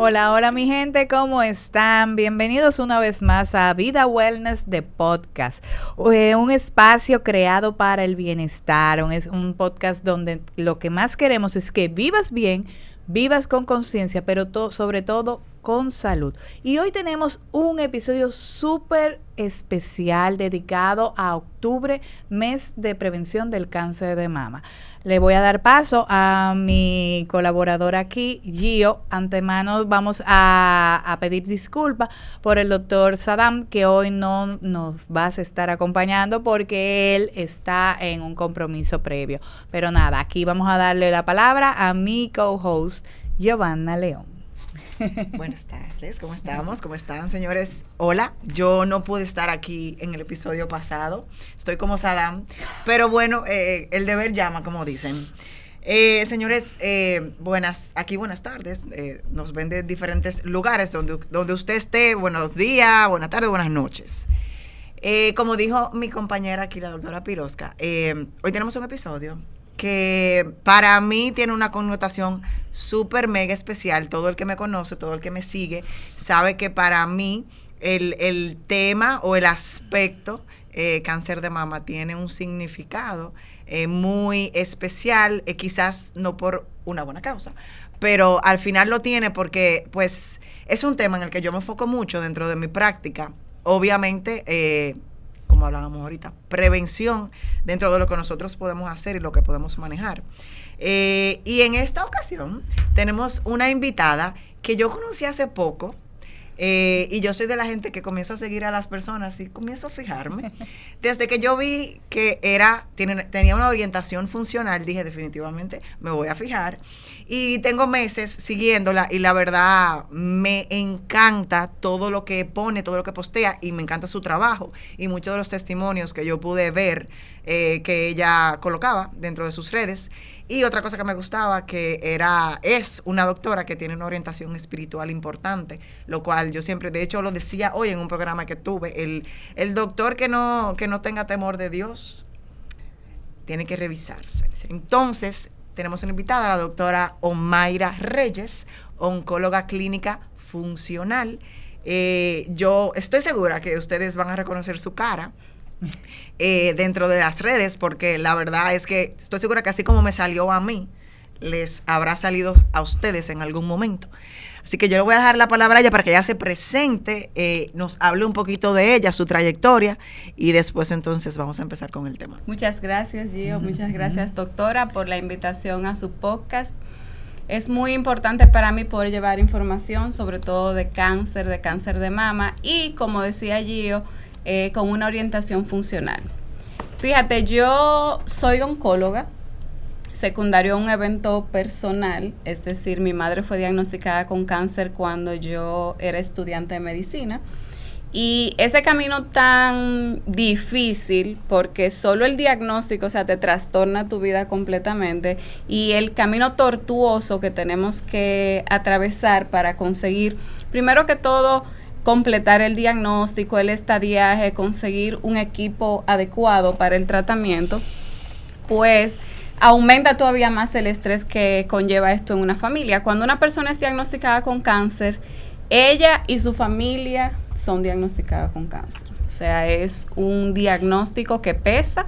Hola, hola mi gente, ¿cómo están? Bienvenidos una vez más a Vida Wellness de Podcast, un espacio creado para el bienestar, un podcast donde lo que más queremos es que vivas bien, vivas con conciencia, pero sobre todo con salud. Y hoy tenemos un episodio súper especial dedicado a octubre, mes de prevención del cáncer de mama. Le voy a dar paso a mi colaboradora aquí, Gio. Antemano vamos a pedir disculpas por el doctor Saddam, que hoy no nos vas a estar acompañando porque él está en un compromiso previo. Pero nada, aquí vamos a darle la palabra a mi co-host, Giovanna León. Buenas tardes, ¿cómo estamos? ¿Cómo están, señores? Hola, yo no pude estar aquí en el episodio pasado, estoy como Saddam, pero bueno, el deber llama, como dicen. Señores, buenas tardes, nos ven de diferentes lugares donde usted esté, buenos días, buenas tardes, buenas noches. Como dijo mi compañera aquí, la doctora Pirosca, hoy tenemos un episodio que para mí tiene una connotación súper mega especial. Todo el que me conoce, todo el que me sigue, sabe que para mí el tema o el aspecto cáncer de mama tiene un significado muy especial, quizás no por una buena causa, pero al final lo tiene porque pues es un tema en el que yo me enfoco mucho dentro de mi práctica. Obviamente, como hablábamos ahorita, prevención dentro de lo que nosotros podemos hacer y lo que podemos manejar. Y en esta ocasión tenemos una invitada que yo conocí hace poco, y yo soy de la gente que comienzo a seguir a las personas y comienzo a fijarme. Desde que yo vi que tenía una orientación funcional, dije definitivamente me voy a fijar. Y tengo meses siguiéndola y la verdad me encanta todo lo que pone, todo lo que postea, y me encanta su trabajo y muchos de los testimonios que yo pude ver que ella colocaba dentro de sus redes. Y otra cosa que me gustaba, que es una doctora que tiene una orientación espiritual importante, lo cual yo siempre, de hecho lo decía hoy en un programa que tuve, el doctor que no tenga temor de Dios tiene que revisarse. Entonces, tenemos una invitada, la doctora Omaira Reyes, oncóloga clínica funcional. Yo estoy segura que ustedes van a reconocer su cara dentro de las redes, porque la verdad es que estoy segura que así como me salió a mí, les habrá salido a ustedes en algún momento. Así que yo le voy a dejar la palabra a ella para que ella se presente, nos hable un poquito de ella, su trayectoria, y después entonces vamos a empezar con el tema. Muchas gracias, Gio. Muchas gracias, doctora, por la invitación a su podcast. Es muy importante para mí poder llevar información, sobre todo de cáncer de mama, y como decía Gio, con una orientación funcional. Fíjate, yo soy oncóloga, secundario a un evento personal, es decir, mi madre fue diagnosticada con cáncer cuando yo era estudiante de medicina, y ese camino tan difícil, porque solo el diagnóstico, o sea, te trastorna tu vida completamente, y el camino tortuoso que tenemos que atravesar para conseguir, primero que todo, completar el diagnóstico, el estadiaje, conseguir un equipo adecuado para el tratamiento, pues aumenta todavía más el estrés que conlleva esto en una familia. Cuando una persona es diagnosticada con cáncer, ella y su familia son diagnosticadas con cáncer. O sea, es un diagnóstico que pesa,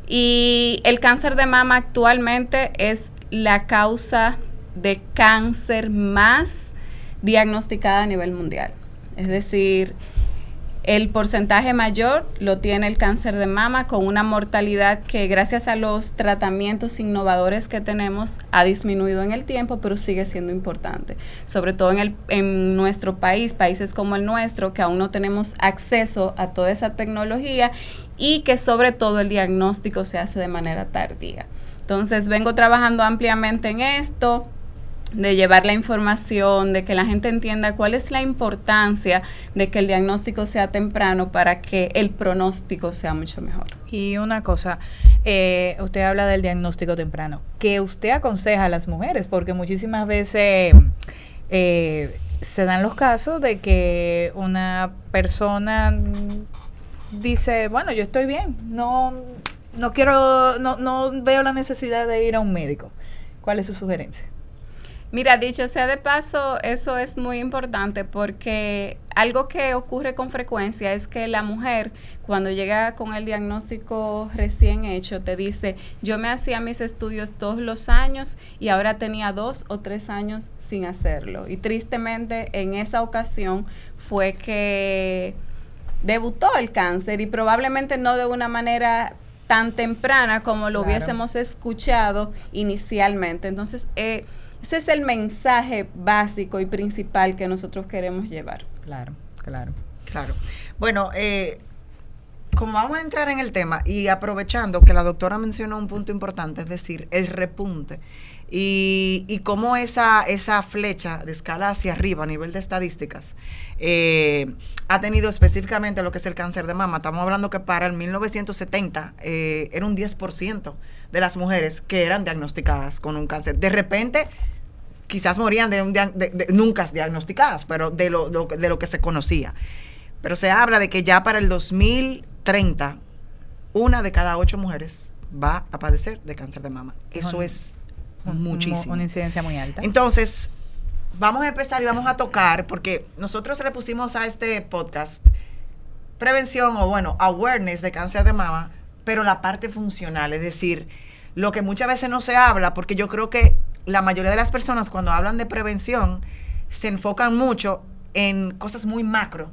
y el cáncer de mama actualmente es la causa de cáncer más diagnosticada a nivel mundial. Es decir, el porcentaje mayor lo tiene el cáncer de mama, con una mortalidad que gracias a los tratamientos innovadores que tenemos ha disminuido en el tiempo, pero sigue siendo importante. Sobre todo en nuestro país, países como el nuestro, que aún no tenemos acceso a toda esa tecnología, y que sobre todo el diagnóstico se hace de manera tardía. Entonces vengo trabajando ampliamente en esto, de llevar la información, de que la gente entienda cuál es la importancia de que el diagnóstico sea temprano para que el pronóstico sea mucho mejor. Y una cosa, usted habla del diagnóstico temprano, que usted aconseja a las mujeres, porque muchísimas veces se dan los casos de que una persona dice, bueno, yo estoy bien, no veo la necesidad de ir a un médico. ¿Cuál es su sugerencia? Mira, dicho sea de paso, eso es muy importante porque algo que ocurre con frecuencia es que la mujer, cuando llega con el diagnóstico recién hecho, te dice, yo me hacía mis estudios todos los años y ahora tenía 2 o 3 años sin hacerlo. Y tristemente en esa ocasión fue que debutó el cáncer y probablemente no de una manera tan temprana como lo hubiésemos escuchado inicialmente. Entonces, ese es el mensaje básico y principal que nosotros queremos llevar. Claro. Bueno, como vamos a entrar en el tema y aprovechando que la doctora mencionó un punto importante, es decir, el repunte y cómo esa flecha de escala hacia arriba a nivel de estadísticas ha tenido específicamente lo que es el cáncer de mama. Estamos hablando que para el 1970 era un 10% de las mujeres que eran diagnosticadas con un cáncer. De repente, quizás morían nunca diagnosticadas, pero de lo que se conocía. Pero se habla de que ya para el 2030, 1 de cada 8 mujeres va a padecer de cáncer de mama. Eso es muchísimo. Una incidencia muy alta. Entonces, vamos a empezar y vamos a tocar, porque nosotros le pusimos a este podcast prevención o awareness de cáncer de mama, pero la parte funcional, es decir, lo que muchas veces no se habla, porque yo creo que la mayoría de las personas cuando hablan de prevención se enfocan mucho en cosas muy macro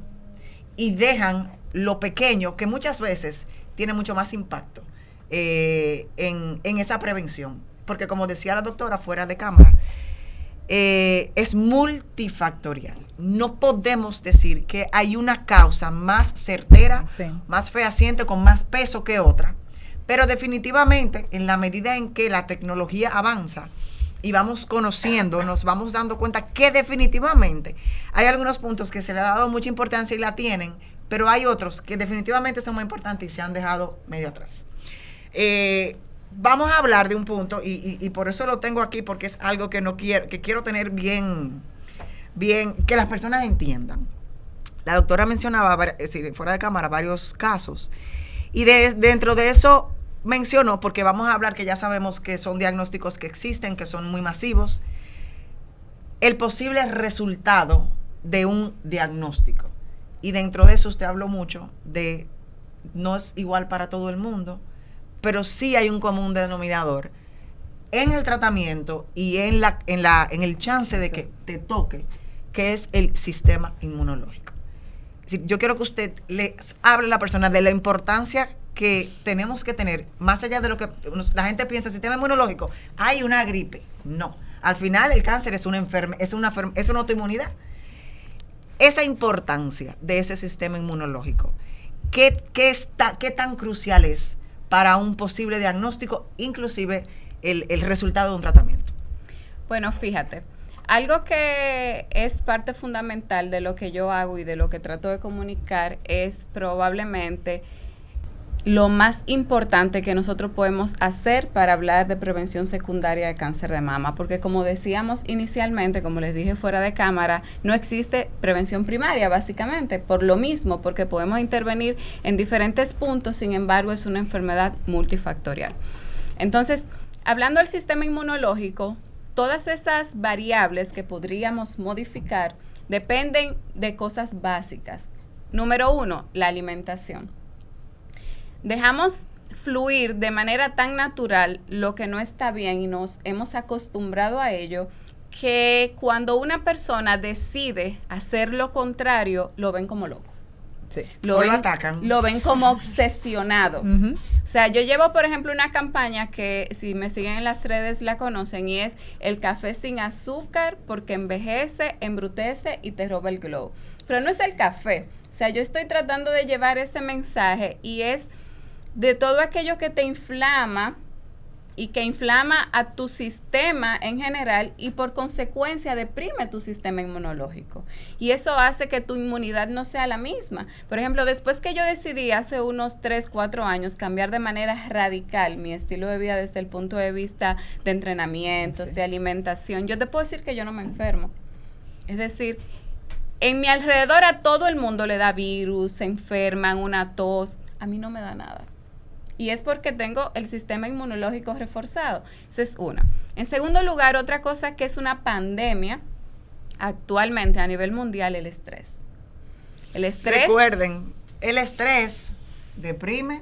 y dejan lo pequeño, que muchas veces tiene mucho más impacto en esa prevención. Porque como decía la doctora fuera de cámara, es multifactorial. No podemos decir que hay una causa más certera, más fehaciente, con más peso que otra. Pero definitivamente, en la medida en que la tecnología avanza y vamos conociendo, nos vamos dando cuenta que definitivamente hay algunos puntos que se le ha dado mucha importancia y la tienen, pero hay otros que definitivamente son muy importantes y se han dejado medio atrás. Vamos a hablar de un punto y por eso lo tengo aquí, porque es algo que quiero tener bien, que las personas entiendan. La doctora mencionaba, fuera de cámara, varios casos. Y dentro de eso mencionó, porque vamos a hablar que ya sabemos que son diagnósticos que existen, que son muy masivos, el posible resultado de un diagnóstico. Y dentro de eso usted habló mucho de, no es igual para todo el mundo, pero sí hay un común denominador en el tratamiento y en el chance de que te toque, que es el sistema inmunológico. Es decir, yo quiero que usted le hable a la persona de la importancia que tenemos que tener, más allá de lo que la gente piensa, sistema inmunológico, hay una gripe. No. Al final el cáncer es una autoinmunidad. Esa importancia de ese sistema inmunológico, ¿qué tan crucial es para un posible diagnóstico, inclusive el resultado de un tratamiento? Bueno, fíjate, algo que es parte fundamental de lo que yo hago y de lo que trato de comunicar es probablemente lo más importante que nosotros podemos hacer para hablar de prevención secundaria de cáncer de mama, porque como decíamos inicialmente, como les dije fuera de cámara, no existe prevención primaria básicamente, por lo mismo, porque podemos intervenir en diferentes puntos, sin embargo es una enfermedad multifactorial. Entonces, hablando del sistema inmunológico, todas esas variables que podríamos modificar dependen de cosas básicas. Número 1, la alimentación. Dejamos fluir de manera tan natural lo que no está bien y nos hemos acostumbrado a ello, que cuando una persona decide hacer lo contrario, lo ven como loco. Sí. Lo atacan. Lo ven como obsesionado. Uh-huh. O sea, yo llevo, por ejemplo, una campaña que si me siguen en las redes la conocen, y es el café sin azúcar porque envejece, embrutece y te roba el glow. Pero no es el café. O sea, yo estoy tratando de llevar ese mensaje y es de todo aquello que te inflama y que inflama a tu sistema en general y por consecuencia deprime tu sistema inmunológico. Y eso hace que tu inmunidad no sea la misma. Por ejemplo, después que yo decidí hace unos 3, 4 años cambiar de manera radical mi estilo de vida desde el punto de vista de entrenamientos, sí, de alimentación, yo te puedo decir que yo no me enfermo. Es decir, en mi alrededor a todo el mundo le da virus, se enferman, una tos. A mí no me da nada. y es porque tengo el sistema inmunológico reforzado. Eso es una. En segundo lugar, otra cosa que es una pandemia actualmente a nivel mundial, el estrés. El estrés. Recuerden, el estrés deprime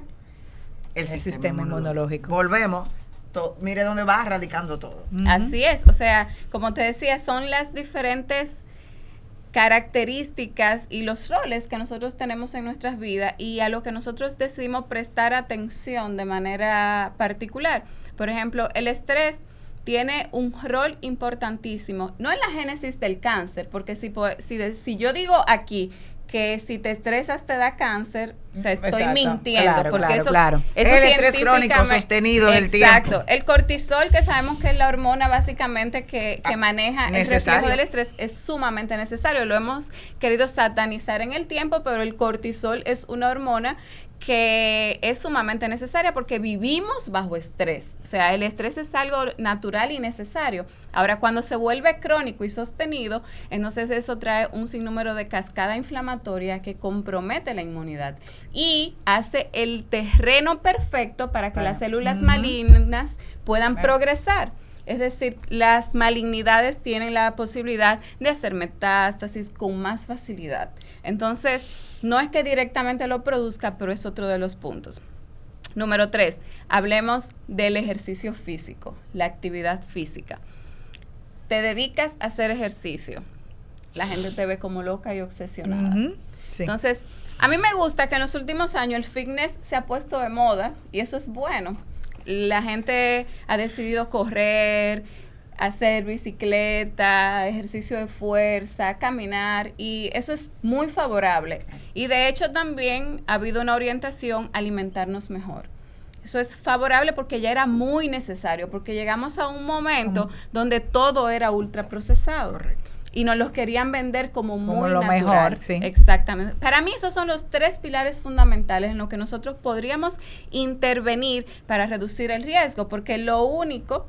el sistema inmunológico. Volvemos. Mire dónde va radicando todo. Así es. O sea, como te decía, son las diferentes características y los roles que nosotros tenemos en nuestras vidas y a lo que nosotros decidimos prestar atención de manera particular. Por ejemplo, el estrés tiene un rol importantísimo, no en la génesis del cáncer, porque si yo digo aquí que si te estresas te da cáncer, o sea, estoy mintiendo, porque eso el estrés crónico sostenido en el tiempo. Exacto. El cortisol, que sabemos que es la hormona básicamente que maneja el reflejo del estrés, es sumamente necesario. Lo hemos querido satanizar en el tiempo, pero el cortisol es una hormona que es sumamente necesaria porque vivimos bajo estrés. O sea, el estrés es algo natural y necesario. Ahora, cuando se vuelve crónico y sostenido, entonces eso trae un sinnúmero de cascada inflamatoria que compromete la inmunidad y hace el terreno perfecto para que las células malignas puedan progresar. Es decir, las malignidades tienen la posibilidad de hacer metástasis con más facilidad. Entonces, no es que directamente lo produzca, pero es otro de los puntos. Número 3, hablemos del ejercicio físico, la actividad física. Te dedicas a hacer ejercicio, la gente te ve como loca y obsesionada. Sí. Entonces, a mí me gusta que en los últimos años el fitness se ha puesto de moda y eso es bueno. La gente ha decidido correr, hacer bicicleta, ejercicio de fuerza, caminar, y eso es muy favorable. Y de hecho también ha habido una orientación a alimentarnos mejor. Eso es favorable porque ya era muy necesario, porque llegamos a un momento donde todo era ultraprocesado. Correcto. Y nos los querían vender como muy lo natural. Mejor, sí. Exactamente. Para mí esos son los 3 pilares fundamentales en los que nosotros podríamos intervenir para reducir el riesgo, porque lo único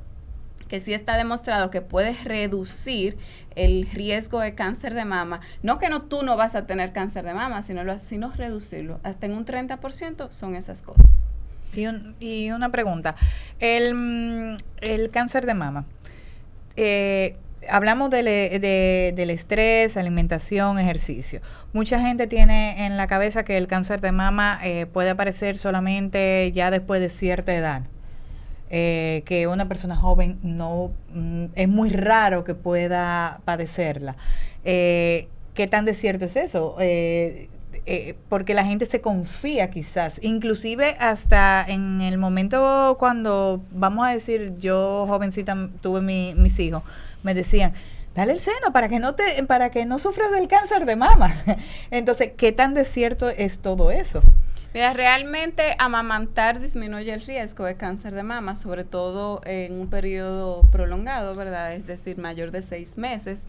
que sí está demostrado que puede reducir el riesgo de cáncer de mama, no que tú no vas a tener cáncer de mama, sino reducirlo hasta en un 30%, son esas cosas. Y una pregunta, el cáncer de mama, hablamos del estrés, alimentación, ejercicio. Mucha gente tiene en la cabeza que el cáncer de mama puede aparecer solamente ya después de cierta edad. Que una persona joven no es muy raro que pueda padecerla. ¿Qué tan de cierto es eso? Porque la gente se confía quizás, inclusive hasta en el momento cuando, vamos a decir, yo jovencita tuve mis hijos, me decían, dale el seno para que no sufras del cáncer de mama. Entonces, ¿qué tan de cierto es todo eso? Mira, realmente amamantar disminuye el riesgo de cáncer de mama, sobre todo en un periodo prolongado, ¿verdad? Es decir, mayor de 6 meses.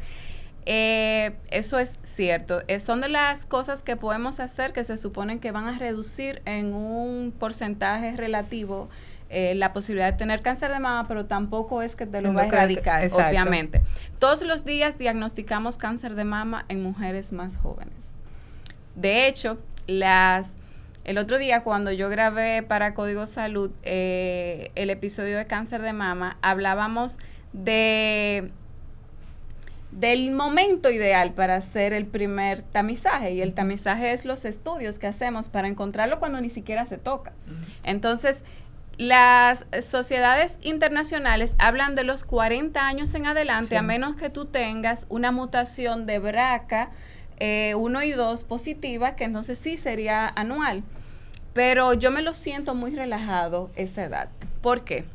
Eso es cierto. Son de las cosas que podemos hacer que se suponen que van a reducir en un porcentaje relativo la posibilidad de tener cáncer de mama, pero tampoco es que te lo va a erradicar, obviamente. Todos los días diagnosticamos cáncer de mama en mujeres más jóvenes. De hecho, el otro día cuando yo grabé para Código Salud el episodio de cáncer de mama, hablábamos del momento ideal para hacer el primer tamizaje, y el tamizaje es los estudios que hacemos para encontrarlo cuando ni siquiera se toca. Entonces, las sociedades internacionales hablan de los 40 años en adelante, a menos que tú tengas una mutación de BRCA 1 y 2 positiva, que entonces sí sería anual. Pero yo me lo siento muy relajado esta edad. ¿Por qué?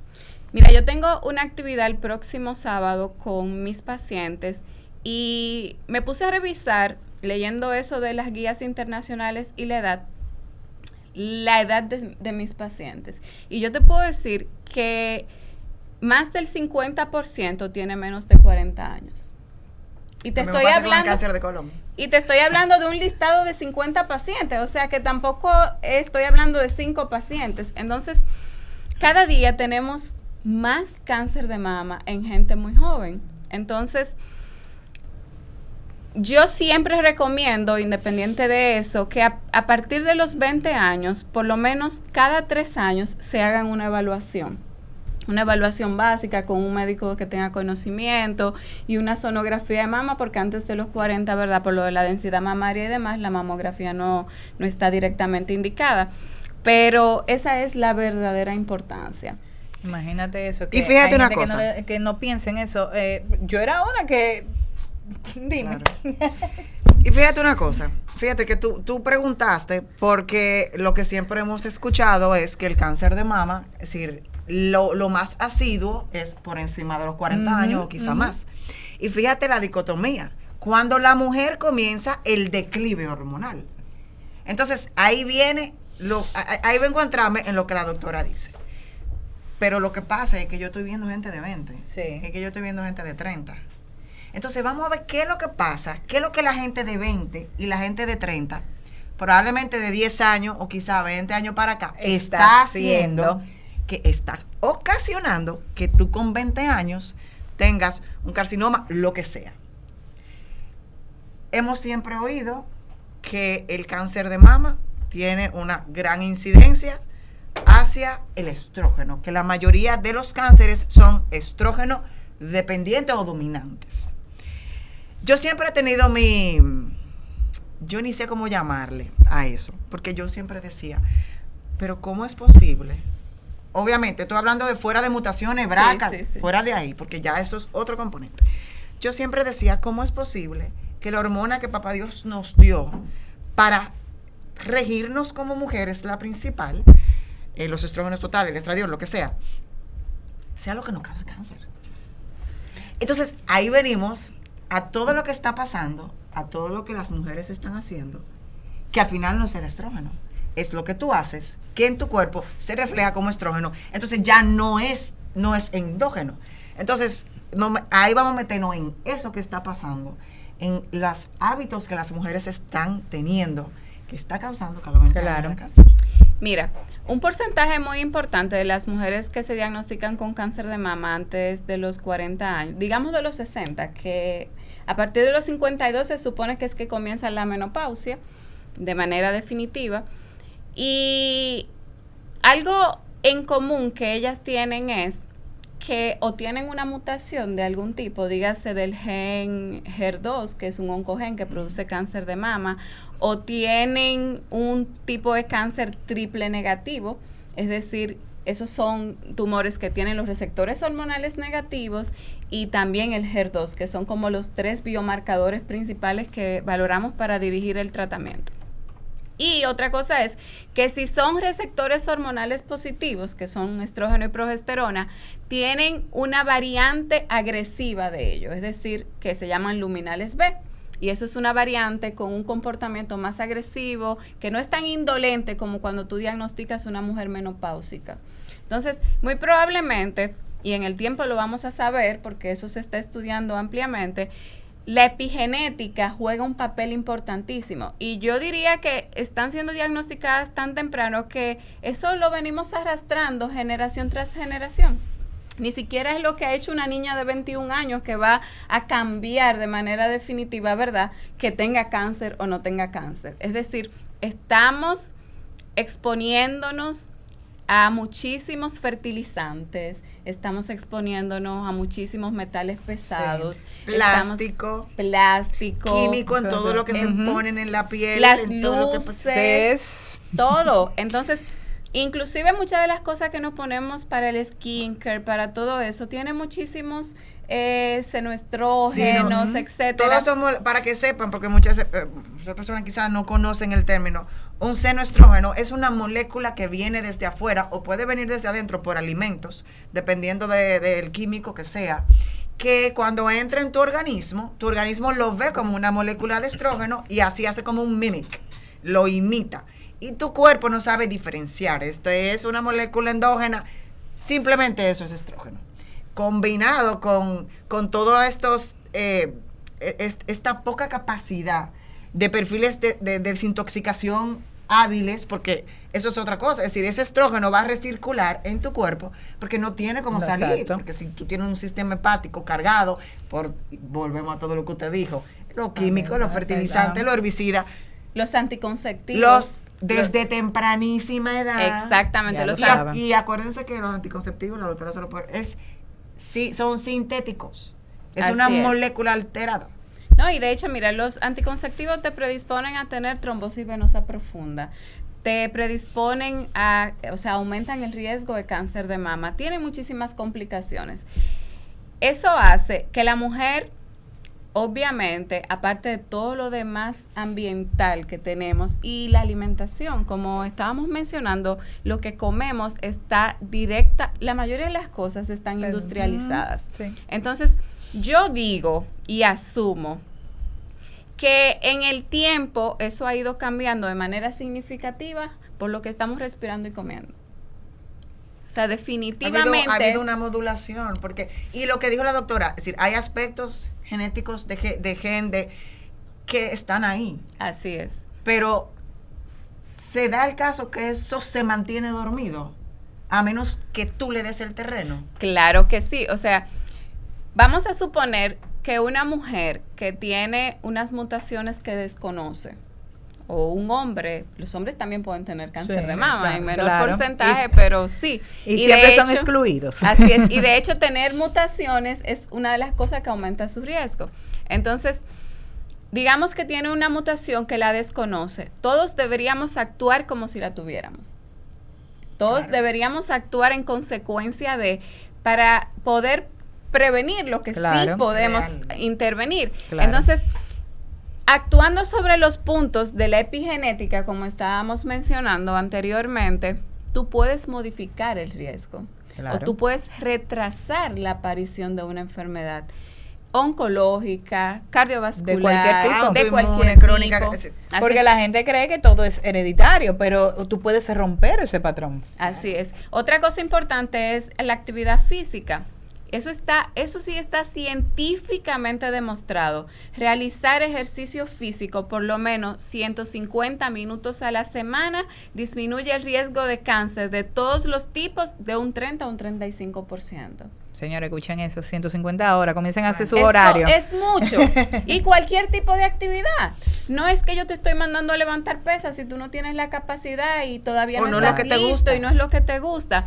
Mira, yo tengo una actividad el próximo sábado con mis pacientes y me puse a revisar, leyendo eso de las guías internacionales y la edad de mis pacientes. Y yo te puedo decir que más del 50% tiene menos de 40 años. Y te estoy hablando cáncer de colon. Y te estoy hablando de un listado de 50 pacientes, o sea que tampoco estoy hablando de 5 pacientes. Entonces, cada día tenemos más cáncer de mama en gente muy joven. Entonces, yo siempre recomiendo, independiente de eso, que a partir de los 20 años, por lo menos cada 3 años, se hagan una evaluación básica con un médico que tenga conocimiento y una sonografía de mama, porque antes de los 40, ¿verdad? Por lo de la densidad mamaria y demás, la mamografía no está directamente indicada. Pero esa es la verdadera importancia. Imagínate eso. Y fíjate una cosa. Que no piensen eso. Yo era una que... Dime. Claro. Y fíjate una cosa. Fíjate que tú preguntaste, porque lo que siempre hemos escuchado es que el cáncer de mama, es decir, lo más asiduo es por encima de los 40 años o quizá más. Y fíjate la dicotomía. Cuando la mujer comienza el declive hormonal. Entonces, ahí viene, ahí vengo a entrarme en lo que la doctora dice. Pero lo que pasa es que yo estoy viendo gente de 20. Sí. Es que yo estoy viendo gente de 30. Entonces, vamos a ver qué es lo que pasa, qué es lo que la gente de 20 y la gente de 30, probablemente de 10 años o quizá 20 años para acá, está haciendo, que está ocasionando que tú con 20 años tengas un carcinoma, lo que sea. Hemos siempre oído que el cáncer de mama tiene una gran incidencia hacia el estrógeno, que la mayoría de los cánceres son estrógeno dependientes o dominantes. Yo siempre he tenido yo ni sé cómo llamarle a eso, porque yo siempre decía, pero ¿cómo es posible? Obviamente, estoy hablando de fuera de mutaciones, BRCA, sí. Fuera de ahí, porque ya eso es otro componente. Yo siempre decía, ¿cómo es posible que la hormona que Papá Dios nos dio para regirnos como mujeres, la principal, los estrógenos totales, el estradiol, lo que sea lo que nos causa cáncer? Entonces, ahí venimos a todo lo que está pasando, a todo lo que las mujeres están haciendo, que al final no es el estrógeno, es lo que tú haces, que en tu cuerpo se refleja como estrógeno, entonces ya no es endógeno. Entonces, ahí vamos a meternos en eso que está pasando, en los hábitos que las mujeres están teniendo, que está causando que claro. cáncer. Mira, un porcentaje muy importante de las mujeres que se diagnostican con cáncer de mama antes de los 40 años, digamos de los 60, que a partir de los 52 se supone que es que comienza la menopausia de manera definitiva, y algo en común que ellas tienen es que o tienen una mutación de algún tipo, dígase del gen HER2, que es un oncogen que produce cáncer de mama, o tienen un tipo de cáncer triple negativo, es decir, esos son tumores que tienen los receptores hormonales negativos y también el HER2, que son como los 3 biomarcadores principales que valoramos para dirigir el tratamiento. Y otra cosa es que si son receptores hormonales positivos, que son estrógeno y progesterona, tienen una variante agresiva de ello, es decir, que se llaman luminales B. Y eso es una variante con un comportamiento más agresivo, que no es tan indolente como cuando tú diagnosticas una mujer menopáusica. Entonces, muy probablemente, y en el tiempo lo vamos a saber, porque eso se está estudiando ampliamente, la epigenética juega un papel importantísimo. Y yo diría que están siendo diagnosticadas tan temprano que eso lo venimos arrastrando generación tras generación. Ni siquiera es lo que ha hecho una niña de 21 años que va a cambiar de manera definitiva, ¿verdad?, que tenga cáncer o no tenga cáncer. Es decir, estamos exponiéndonos a muchísimos fertilizantes, estamos exponiéndonos a muchísimos metales pesados, sí. Plástico, químico en todo lo que se ponen en la piel, las en luces, todo lo que todo. Entonces, inclusive muchas de las cosas que nos ponemos para el skincare, para todo eso, tiene muchísimos senoestrógenos, etcétera. Todos somos, para que sepan, porque muchas personas quizás no conocen el término, un senoestrógeno es una molécula que viene desde afuera o puede venir desde adentro por alimentos, dependiendo del químico que sea, que cuando entra en tu organismo lo ve como una molécula de estrógeno y así hace como un mimic, lo imita. Y tu cuerpo no sabe diferenciar. Esto es una molécula endógena. Simplemente eso es estrógeno. Combinado con todos estos, esta poca capacidad de perfiles de desintoxicación hábiles, porque eso es otra cosa. Es decir, ese estrógeno va a recircular en tu cuerpo porque no tiene cómo salir. Porque si tú tienes un sistema hepático cargado, volvemos a todo lo que usted dijo, los químicos, los fertilizantes, los herbicidas. Los anticonceptivos. Desde tempranísima edad. Exactamente. Y acuérdense que los anticonceptivos, la doctora se lo puede, son sintéticos. Es Así una es. molécula alterada. No, y de hecho, mira, los anticonceptivos te predisponen a tener trombosis venosa profunda. Te predisponen aumentan el riesgo de cáncer de mama. Tienen muchísimas complicaciones. Eso hace que la mujer, obviamente, aparte de todo lo demás ambiental que tenemos y la alimentación, como estábamos mencionando, lo que comemos está directa, la mayoría de las cosas están industrializadas. Sí. Entonces, yo digo y asumo que en el tiempo eso ha ido cambiando de manera significativa por lo que estamos respirando y comiendo. O sea, definitivamente Ha habido una modulación, y lo que dijo la doctora, es decir, hay aspectos genéticos de gen que están ahí. Así es. Pero se da el caso que eso se mantiene dormido, a menos que tú le des el terreno. Claro que sí. O sea, vamos a suponer que una mujer que tiene unas mutaciones que desconoce, o un hombre, los hombres también pueden tener cáncer de mama, claro, en menor porcentaje, pero sí. Y siempre son excluidos. Así es, y de hecho tener mutaciones es una de las cosas que aumenta su riesgo. Entonces, digamos que tiene una mutación que la desconoce, todos deberíamos actuar como si la tuviéramos. Todos deberíamos actuar en consecuencia para poder prevenir lo que sí podemos intervenir. Claro. Entonces, actuando sobre los puntos de la epigenética, como estábamos mencionando anteriormente, tú puedes modificar el riesgo. Claro. O tú puedes retrasar la aparición de una enfermedad oncológica, cardiovascular, de cualquier tipo, de cualquier autoinmune, tipo. crónica. Porque la gente cree que todo es hereditario, pero tú puedes romper ese patrón. Así es. Otra cosa importante es la actividad física. Eso sí está científicamente demostrado. Realizar ejercicio físico por lo menos 150 minutos a la semana disminuye el riesgo de cáncer de todos los tipos de un 30 a un 35%. Señores, escuchen eso, 150 horas, comiencen a hacer su horario. Eso es mucho. Y cualquier tipo de actividad. No es que yo te estoy mandando a levantar pesas si tú no tienes la capacidad y todavía no estás listo y no es lo que te gusta.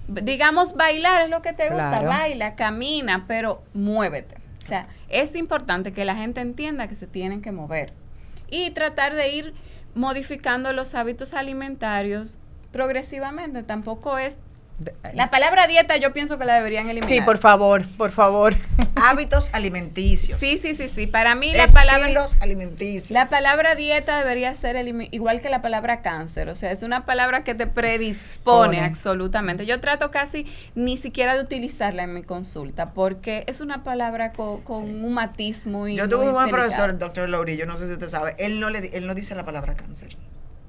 Digamos, bailar es lo que te gusta, baila, camina, pero muévete. O sea, es importante que la gente entienda que se tienen que mover y tratar de ir modificando los hábitos alimentarios progresivamente. Tampoco es... La palabra dieta yo pienso que la deberían eliminar. Sí, por favor. Hábitos alimenticios. Sí. Para mí Estilos alimenticios. La palabra dieta debería ser igual que la palabra cáncer. O sea, es una palabra que te predispone absolutamente. Yo trato casi ni siquiera de utilizarla en mi consulta porque es una palabra con un matiz muy... Yo tuve muy un buen delicado. profesor, doctor Lowry, yo no sé si usted sabe, él no dice la palabra cáncer.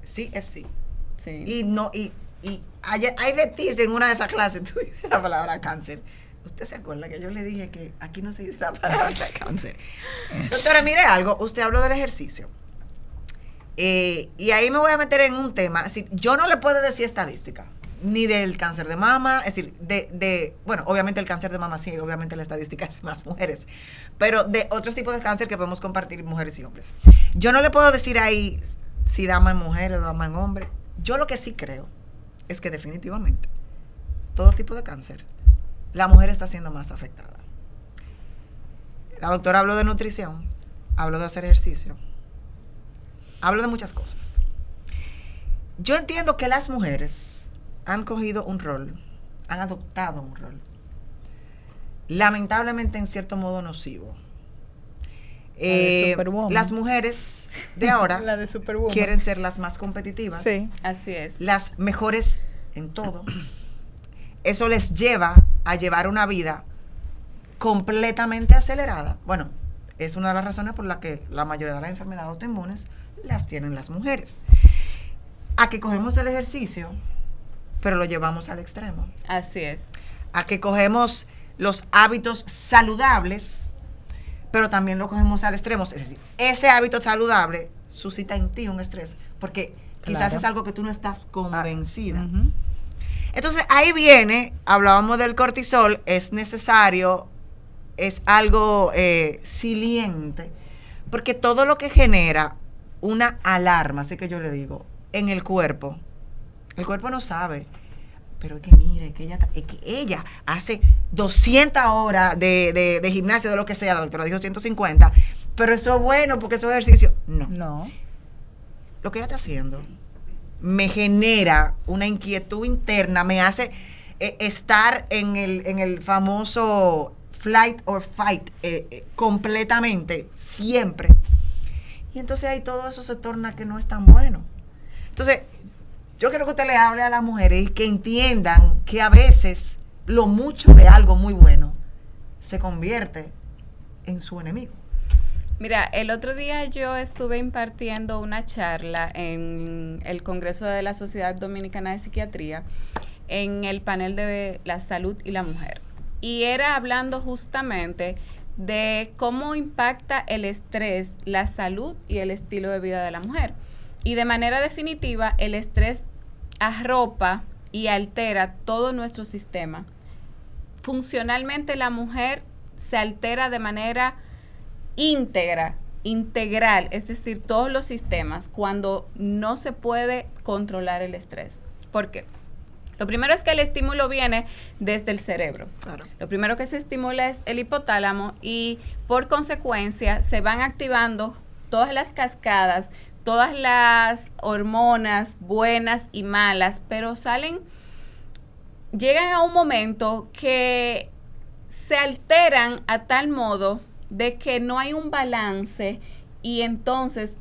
CFC. Sí. Y hay de ti en una de esas clases, tú dices la palabra cáncer. ¿Usted se acuerda que yo le dije que aquí no se dice la palabra cáncer? Doctora, mire algo, usted habló del ejercicio. Y ahí me voy a meter en un tema. Es decir, yo no le puedo decir estadística, ni del cáncer de mama, es decir, bueno, obviamente el cáncer de mama sí, obviamente la estadística es más mujeres, pero de otros tipos de cáncer que podemos compartir mujeres y hombres. Yo no le puedo decir ahí si dama en mujer o dama en hombre. Yo lo que sí creo es que definitivamente todo tipo de cáncer, la mujer está siendo más afectada. La doctora habló de nutrición, habló de hacer ejercicio, habló de muchas cosas. Yo entiendo que las mujeres han cogido un rol, han adoptado un rol, lamentablemente en cierto modo nocivo. Las mujeres de ahora la de Superwoman quieren ser las más competitivas. Sí. Así es. Las mejores en todo. Eso les lleva a llevar una vida completamente acelerada. Bueno, es una de las razones por las que la mayoría de las enfermedades autoinmunes las tienen las mujeres. A que cogemos el ejercicio, pero lo llevamos al extremo. Así es. A que cogemos los hábitos saludables, pero también lo cogemos al extremo. Es decir, ese hábito saludable suscita en ti un estrés, porque quizás es algo que tú no estás convencida. Entonces, ahí viene, hablábamos del cortisol, es necesario, es algo siliente, Porque todo lo que genera una alarma, así que yo le digo, en el cuerpo no sabe. Pero es que mire, que ella hace 200 horas de gimnasia, de lo que sea, la doctora dijo 150, pero eso es bueno porque eso es ejercicio. No. Lo que ella está haciendo me genera una inquietud interna, me hace estar en el famoso flight or fight completamente, siempre. Y entonces ahí todo eso se torna que no es tan bueno. Entonces, yo quiero que usted le hable a las mujeres y que entiendan que a veces lo mucho de algo muy bueno se convierte en su enemigo. Mira, el otro día yo estuve impartiendo una charla en el Congreso de la Sociedad Dominicana de Psiquiatría en el panel de la salud y la mujer. Y era hablando justamente de cómo impacta el estrés, la salud y el estilo de vida de la mujer. Y de manera definitiva, el estrés arropa y altera todo nuestro sistema. Funcionalmente la mujer se altera de manera integral, es decir, todos los sistemas, cuando no se puede controlar el estrés. ¿Por qué? Lo primero es que el estímulo viene desde el cerebro. Claro. Lo primero que se estimula es el hipotálamo y por consecuencia se van activando todas las cascadas, todas las hormonas buenas y malas, pero llegan a un momento que se alteran a tal modo de que no hay un balance y entonces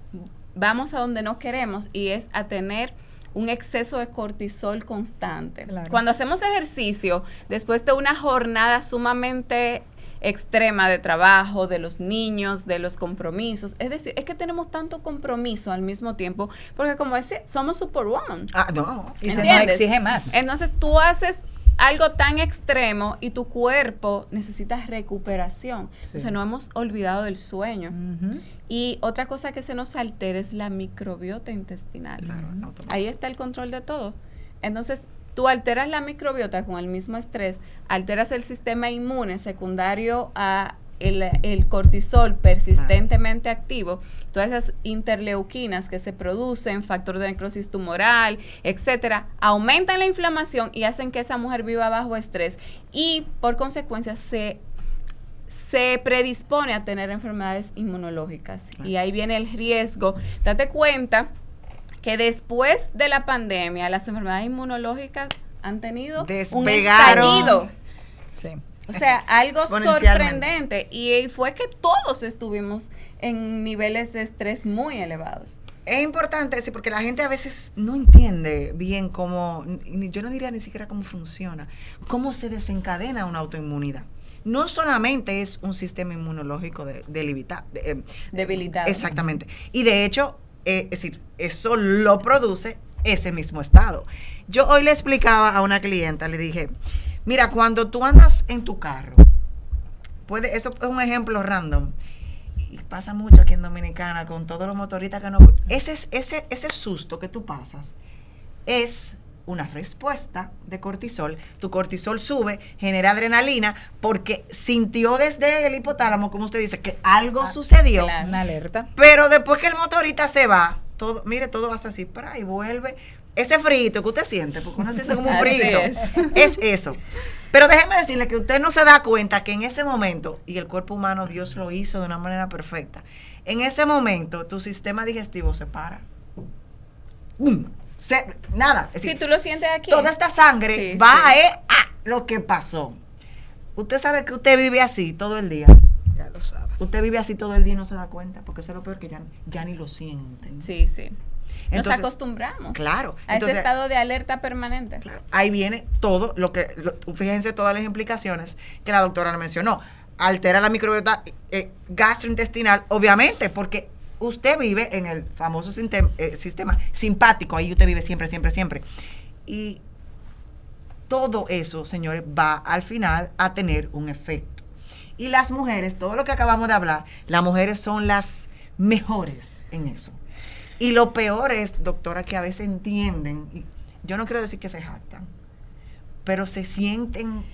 vamos a donde no queremos y es a tener un exceso de cortisol constante. Claro. Cuando hacemos ejercicio, después de una jornada sumamente extrema de trabajo, de los niños, de los compromisos, es decir, es que tenemos tanto compromiso al mismo tiempo, porque como decía, somos superwoman. No. Y se nos exige más. Entonces tú haces algo tan extremo y tu cuerpo necesita recuperación. Sí. Entonces no hemos olvidado del sueño. Uh-huh. Y otra cosa que se nos altera es la microbiota intestinal. Claro, ahí está el control de todo. Entonces, tú alteras la microbiota con el mismo estrés, alteras el sistema inmune secundario a el cortisol persistentemente activo, todas esas interleuquinas que se producen, factor de necrosis tumoral, etcétera, aumentan la inflamación y hacen que esa mujer viva bajo estrés y por consecuencia se predispone a tener enfermedades inmunológicas. Y ahí viene el riesgo. Date cuenta que después de la pandemia las enfermedades inmunológicas han tenido un estallido. Sí. O sea, algo sorprendente. Y fue que todos estuvimos en niveles de estrés muy elevados. Es importante decir, porque la gente a veces no entiende bien cómo, yo no diría ni siquiera cómo funciona, cómo se desencadena una autoinmunidad. No solamente es un sistema inmunológico debilitado. Exactamente. Y de hecho, es decir, eso lo produce ese mismo estado. Yo hoy le explicaba a una clienta, le dije, mira, cuando tú andas en tu carro, eso es un ejemplo random, y pasa mucho aquí en Dominicana con todos los motoristas que no... Ese susto que tú pasas es una respuesta de cortisol. Tu cortisol sube, genera adrenalina, porque sintió desde el hipotálamo, como usted dice, que algo sucedió. Claro. Una alerta. Pero después que el motorista se va, todo hace así, y vuelve. Ese frito que usted siente, porque uno siente como un frito, es eso. Pero déjeme decirle que usted no se da cuenta que en ese momento, y el cuerpo humano Dios lo hizo de una manera perfecta, en ese momento tu sistema digestivo se para. Nada. Es decir, si tú lo sientes aquí. Toda esta sangre va a lo que pasó. Usted sabe que usted vive así todo el día. Ya lo sabe. Usted vive así todo el día y no se da cuenta, porque eso es lo peor, que ya ni lo sienten. Sí. Entonces, nos acostumbramos. Claro. A ese estado de alerta permanente. Claro. Ahí viene todo fíjense todas las implicaciones que la doctora le mencionó. Altera la microbiota gastrointestinal, obviamente, porque usted vive en el famoso sistema simpático, ahí usted vive siempre. Y todo eso, señores, va al final a tener un efecto. Y las mujeres, todo lo que acabamos de hablar, las mujeres son las mejores en eso. Y lo peor es, doctora, que a veces entienden, y yo no quiero decir que se jactan, pero se sienten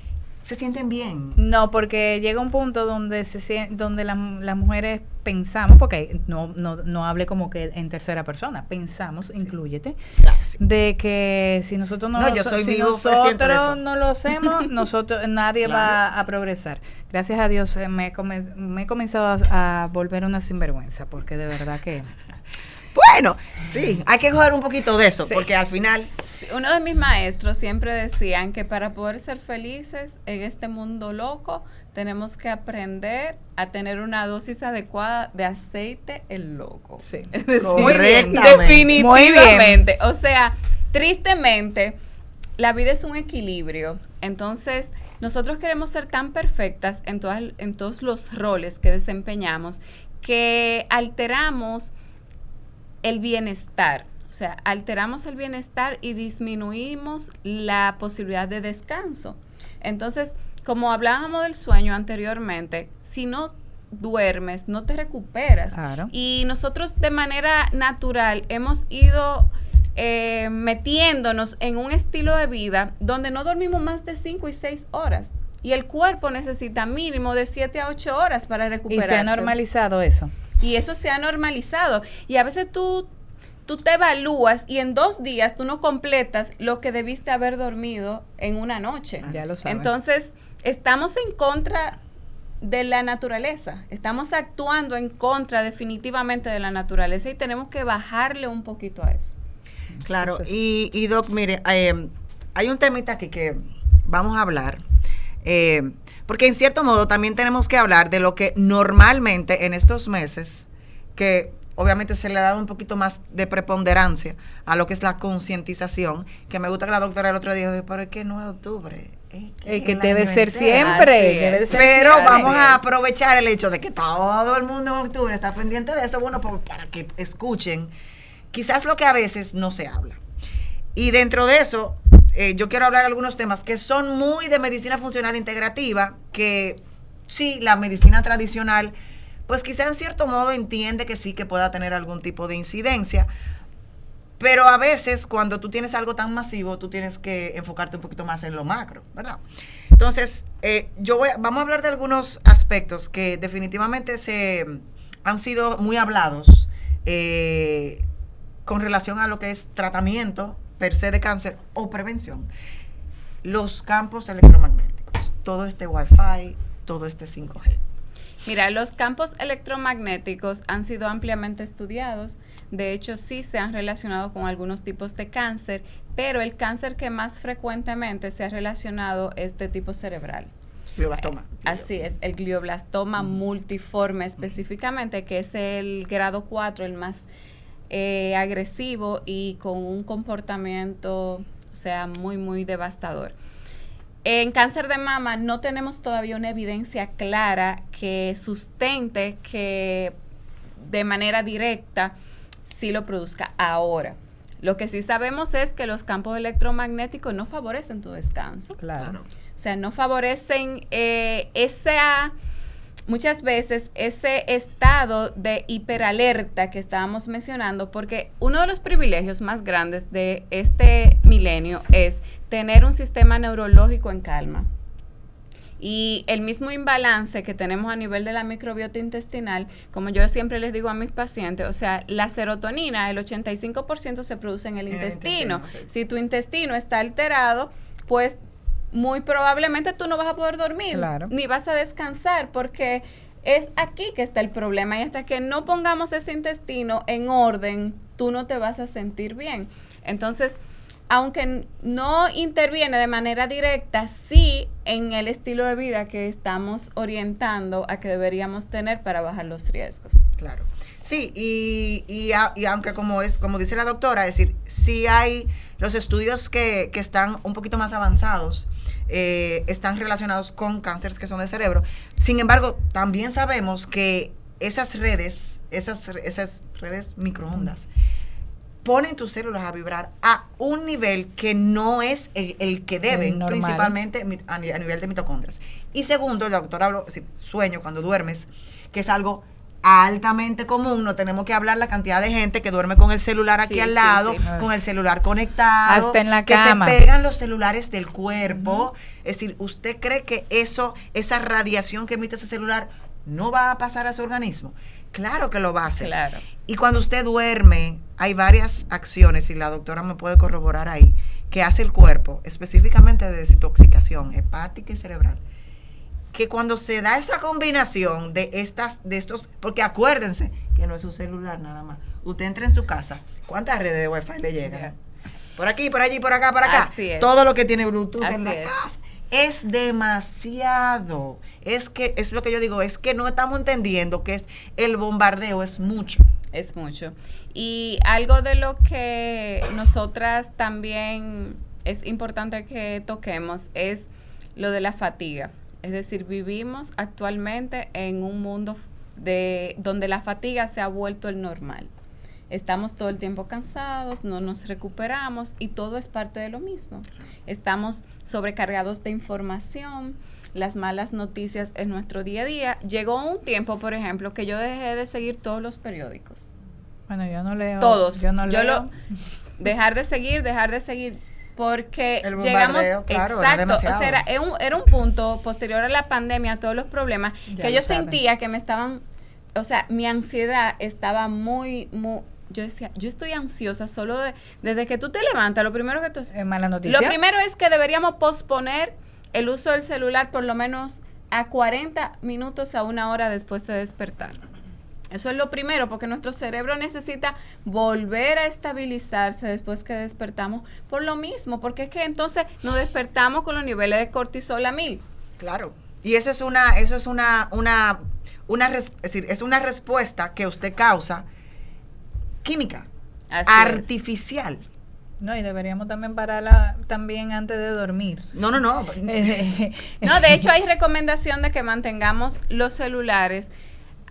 se sienten bien. No, porque llega un punto donde donde las mujeres pensamos, porque no hable como que en tercera persona, pensamos, sí. Inclúyete, Claro, sí. de que si nosotros no lo hacemos, nadie claro. va a progresar. Gracias a Dios me he comenzado a volver una sinvergüenza, porque de verdad que... Bueno, sí, hay que coger un poquito de eso, sí. Porque al final... Sí, uno de mis maestros siempre decían que para poder ser felices en este mundo loco, tenemos que aprender a tener una dosis adecuada de aceite el loco. Sí. Es decir, definitivamente. Muy bien. O sea, tristemente, la vida es un equilibrio. Entonces, nosotros queremos ser tan perfectas en todos los roles que desempeñamos que alteramos el bienestar. O sea, alteramos el bienestar y disminuimos la posibilidad de descanso. Entonces, como hablábamos del sueño anteriormente, si no duermes, no te recuperas. Claro. Y nosotros de manera natural hemos ido metiéndonos en un estilo de vida donde no dormimos más de 5 y 6 horas. Y el cuerpo necesita mínimo de 7 a 8 horas para recuperarse. Y se ha normalizado eso. Y eso se ha normalizado. Y a veces tú te evalúas y en 2 días tú no completas lo que debiste haber dormido en una noche. Ya lo sabes. Entonces, estamos en contra de la naturaleza. Estamos actuando en contra definitivamente de la naturaleza y tenemos que bajarle un poquito a eso. Claro. Entonces, y Doc, mire, hay un temita aquí que vamos a hablar. Porque en cierto modo también tenemos que hablar de lo que normalmente en estos meses, que obviamente se le ha dado un poquito más de preponderancia a lo que es la concientización, que me gusta que la doctora el otro día dijo, pero es que no es octubre. Que debe ser siempre. Pero vamos a aprovechar el hecho de que todo el mundo en octubre está pendiente de eso, bueno, para que escuchen quizás lo que a veces no se habla. Y dentro de eso, yo quiero hablar de algunos temas que son muy de medicina funcional integrativa, que sí, la medicina tradicional, pues quizá en cierto modo entiende que sí, que pueda tener algún tipo de incidencia, pero a veces cuando tú tienes algo tan masivo, tú tienes que enfocarte un poquito más en lo macro, ¿verdad? Entonces, vamos a hablar de algunos aspectos que definitivamente han sido muy hablados con relación a lo que es tratamiento per se de cáncer o prevención. Los campos electromagnéticos, todo este Wi-Fi, todo este 5G. Mira, los campos electromagnéticos han sido ampliamente estudiados. De hecho, sí se han relacionado con algunos tipos de cáncer, pero el cáncer que más frecuentemente se ha relacionado es de tipo cerebral. Glioblastoma. Así es, el glioblastoma multiforme específicamente, que es el grado 4, el más agresivo y con un comportamiento, o sea, muy, muy devastador. En cáncer de mama no tenemos todavía una evidencia clara que sustente que de manera directa sí lo produzca ahora. Lo que sí sabemos es que los campos electromagnéticos no favorecen tu descanso. Claro. O sea, no favorecen muchas veces ese estado de hiperalerta que estábamos mencionando, porque uno de los privilegios más grandes de este milenio es tener un sistema neurológico en calma. Y el mismo imbalance que tenemos a nivel de la microbiota intestinal, como yo siempre les digo a mis pacientes, o sea, la serotonina, el 85% se produce en el intestino. Sí. Si tu intestino está alterado, pues muy probablemente tú no vas a poder dormir, claro, ni vas a descansar, porque es aquí que está el problema, y hasta que no pongamos ese intestino en orden, tú no te vas a sentir bien. Entonces, aunque no interviene de manera directa, sí en el estilo de vida que estamos orientando a que deberíamos tener para bajar los riesgos. Claro. Sí, y aunque como dice la doctora, es decir, sí hay los estudios que están un poquito más avanzados, están relacionados con cánceres que son de cerebro. Sin embargo, también sabemos que esas redes microondas, ponen tus células a vibrar a un nivel que no es el que deben, principalmente a nivel de mitocondrias. Y segundo, el doctor habló, sueño cuando duermes, que es algo altamente común, no tenemos que hablar la cantidad de gente que duerme con el celular aquí al lado, con el celular conectado, hasta en la que cama. se pegan los celulares del cuerpo. Es decir, ¿usted cree que esa radiación que emite ese celular no va a pasar a su organismo? Claro que lo va a hacer. Claro. Y cuando usted duerme, hay varias acciones, y la doctora me puede corroborar ahí, que hace el cuerpo, específicamente de desintoxicación hepática y cerebral. Que cuando se da esa combinación de estos, porque acuérdense que no es su celular nada más. Usted entra en su casa, ¿cuántas redes de Wi-Fi le llegan? Por aquí, por allí, por acá, por acá. Así es. Todo lo que tiene Bluetooth Así en la es. casa. Es demasiado. Es lo que yo digo, es que no estamos entendiendo que el bombardeo es mucho. Es mucho. Y algo de lo que nosotras también es importante que toquemos es lo de la fatiga. Es decir, vivimos actualmente en un mundo donde la fatiga se ha vuelto el normal. Estamos todo el tiempo cansados, no nos recuperamos y todo es parte de lo mismo. Estamos sobrecargados de información, las malas noticias en nuestro día a día. Llegó un tiempo, por ejemplo, que yo dejé de seguir todos los periódicos. Bueno, yo no leo. Todos. Yo no leo. Dejar de seguir, porque El llegamos, bombardeo, claro, era exacto, o sea, demasiado. era un punto posterior a la pandemia, a todos los problemas, Ya que lo yo saben. sentía que me estaban, o sea, mi ansiedad estaba muy, yo decía, yo estoy ansiosa solo desde que tú te levantas, lo primero que tú haces. ¿Es mala noticia? Lo primero es que deberíamos posponer el uso del celular por lo menos a 40 minutos a 1 hora después de despertar. Eso es lo primero, porque nuestro cerebro necesita volver a estabilizarse después que despertamos por lo mismo, porque es que entonces nos despertamos con los niveles de cortisol a 1000. Claro. Y es una respuesta que usted causa química, Así artificial. No, y deberíamos también pararla también antes de dormir. No. No, de hecho hay recomendación de que mantengamos los celulares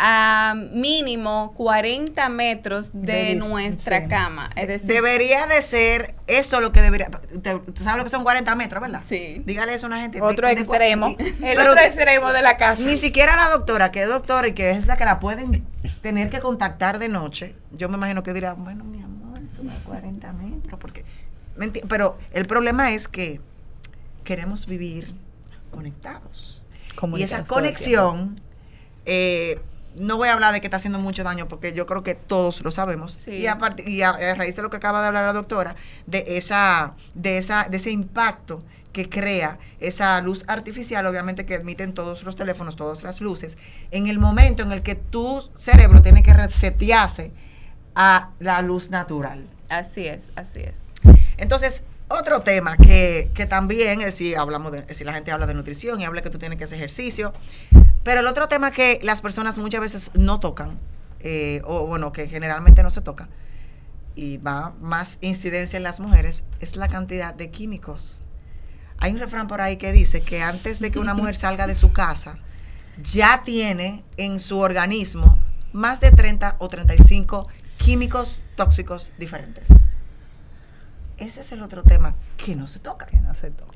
a mínimo 40 metros de nuestra cama. Es decir, debería de ser eso lo que debería. Usted sabe lo que son 40 metros, ¿verdad? Sí. Dígale eso a una gente. Otro extremo. Pero El otro extremo de la casa. Ni siquiera la doctora, que es doctora y que es la que la pueden tener que contactar de noche, yo me imagino que dirá, bueno, mi amor, tú vas a 40 metros, porque... Pero el problema es que queremos vivir conectados. Y esa conexión, no voy a hablar de que está haciendo mucho daño, porque yo creo que todos lo sabemos. Sí. Y a raíz de lo que acaba de hablar la doctora, de ese impacto que crea esa luz artificial, obviamente que emiten todos los teléfonos, todas las luces, en el momento en el que tu cerebro tiene que resetearse a la luz natural. Así es, así es. Entonces, otro tema que también, si la gente habla de nutrición y habla que tú tienes que hacer ejercicio, pero el otro tema que las personas muchas veces no tocan, o bueno, que generalmente no se toca, y va más incidencia en las mujeres, es la cantidad de químicos. Hay un refrán por ahí que dice que antes de que una mujer salga de su casa, ya tiene en su organismo más de 30 o 35 químicos tóxicos diferentes. Ese es el otro tema que no se toca.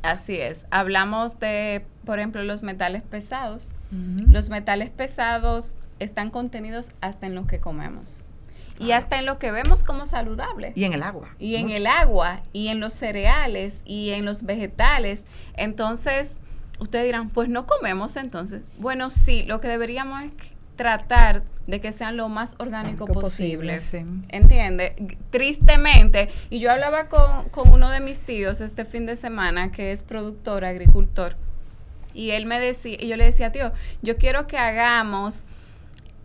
Así es. Hablamos de, por ejemplo, los metales pesados. Uh-huh. Los metales pesados están contenidos hasta en lo que comemos. Y hasta en lo que vemos como saludable. Y en el agua. Y en el agua, y en los cereales, y en los vegetales. Entonces, ustedes dirán, pues no comemos entonces. Bueno, sí, lo que deberíamos es tratar de que sean lo más orgánico posible. Sí. ¿Entiende? Tristemente, y yo hablaba con uno de mis tíos este fin de semana, que es productor, agricultor, y él me decía, y yo le decía, tío, yo quiero que hagamos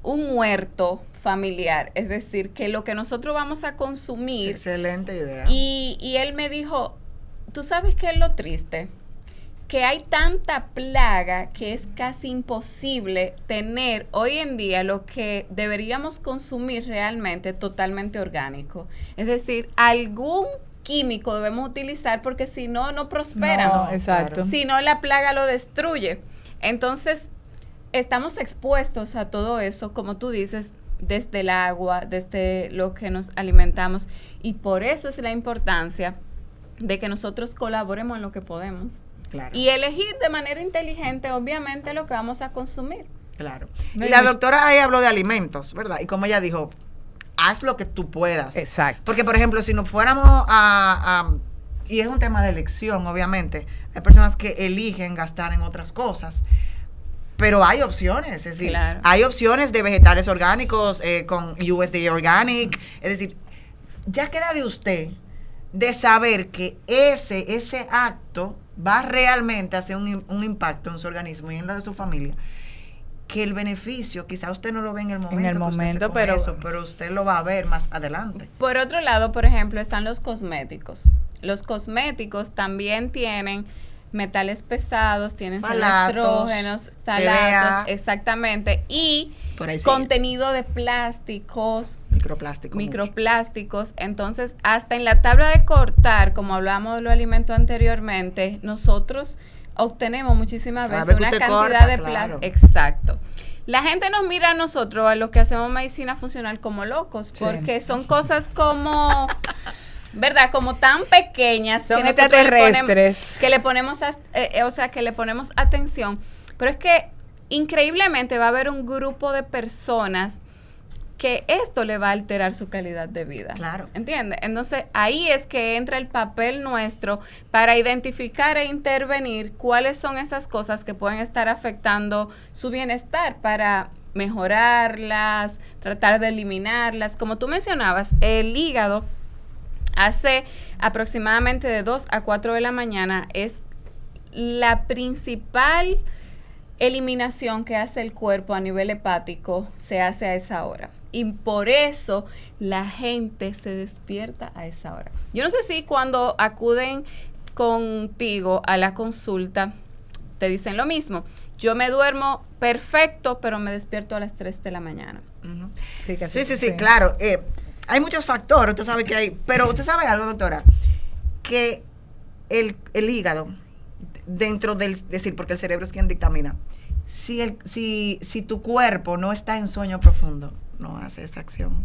un huerto familiar, es decir, que lo que nosotros vamos a consumir. Excelente idea. Y él me dijo, ¿tú sabes qué es lo triste? Que hay tanta plaga que es casi imposible tener hoy en día lo que deberíamos consumir realmente totalmente orgánico. Es decir, algún químico debemos utilizar porque si no, no prospera. No, exacto. Si no, la plaga lo destruye. Entonces, estamos expuestos a todo eso, como tú dices, desde el agua, desde lo que nos alimentamos. Y por eso es la importancia de que nosotros colaboremos en lo que podemos. Claro. Y elegir de manera inteligente, obviamente, lo que vamos a consumir. Claro. No, Y la doctora ahí habló de alimentos, ¿verdad? Y como ella dijo, haz lo que tú puedas. Exacto. Porque, por ejemplo, si nos fuéramos y es un tema de elección, obviamente, hay personas que eligen gastar en otras cosas, pero hay opciones, es decir, Claro. hay opciones de vegetales orgánicos con USDA Organic, es decir, ya queda de usted de saber que ese acto va realmente a hacer un impacto en su organismo y en lo de su familia, que el beneficio, quizá usted no lo ve en el momento, pero usted lo va a ver más adelante. Por otro lado, por ejemplo, están los cosméticos. Los cosméticos también tienen metales pesados, tienen estrógenos, salatos, exactamente, y contenido de plásticos, microplásticos. Entonces, hasta en la tabla de cortar, como hablábamos de los alimentos anteriormente, nosotros obtenemos muchísimas veces una cantidad de plástico. Exacto. La gente nos mira a nosotros, a los que hacemos medicina funcional, como locos, porque son cosas como, ¿verdad? Como tan pequeñas, son que extraterrestres, que le ponemos, que le ponemos atención. Pero es que increíblemente va a haber un grupo de personas que esto le va a alterar su calidad de vida. Claro. ¿Entiendes? Entonces, ahí es que entra el papel nuestro para identificar e intervenir cuáles son esas cosas que pueden estar afectando su bienestar, para mejorarlas, tratar de eliminarlas. Como tú mencionabas, el hígado hace aproximadamente de 2 a 4 de la mañana es la principal eliminación que hace el cuerpo a nivel hepático, se hace a esa hora. Y por eso la gente se despierta a esa hora. Yo no sé si cuando acuden contigo a la consulta te dicen lo mismo. Yo me duermo perfecto, pero me despierto a las 3 de la mañana. Uh-huh. Sí, claro. Hay muchos factores, usted sabe que hay, pero usted sabe algo, doctora, que el hígado, dentro del, decir, porque el cerebro es quien dictamina, si tu cuerpo no está en sueño profundo, no hace esa acción.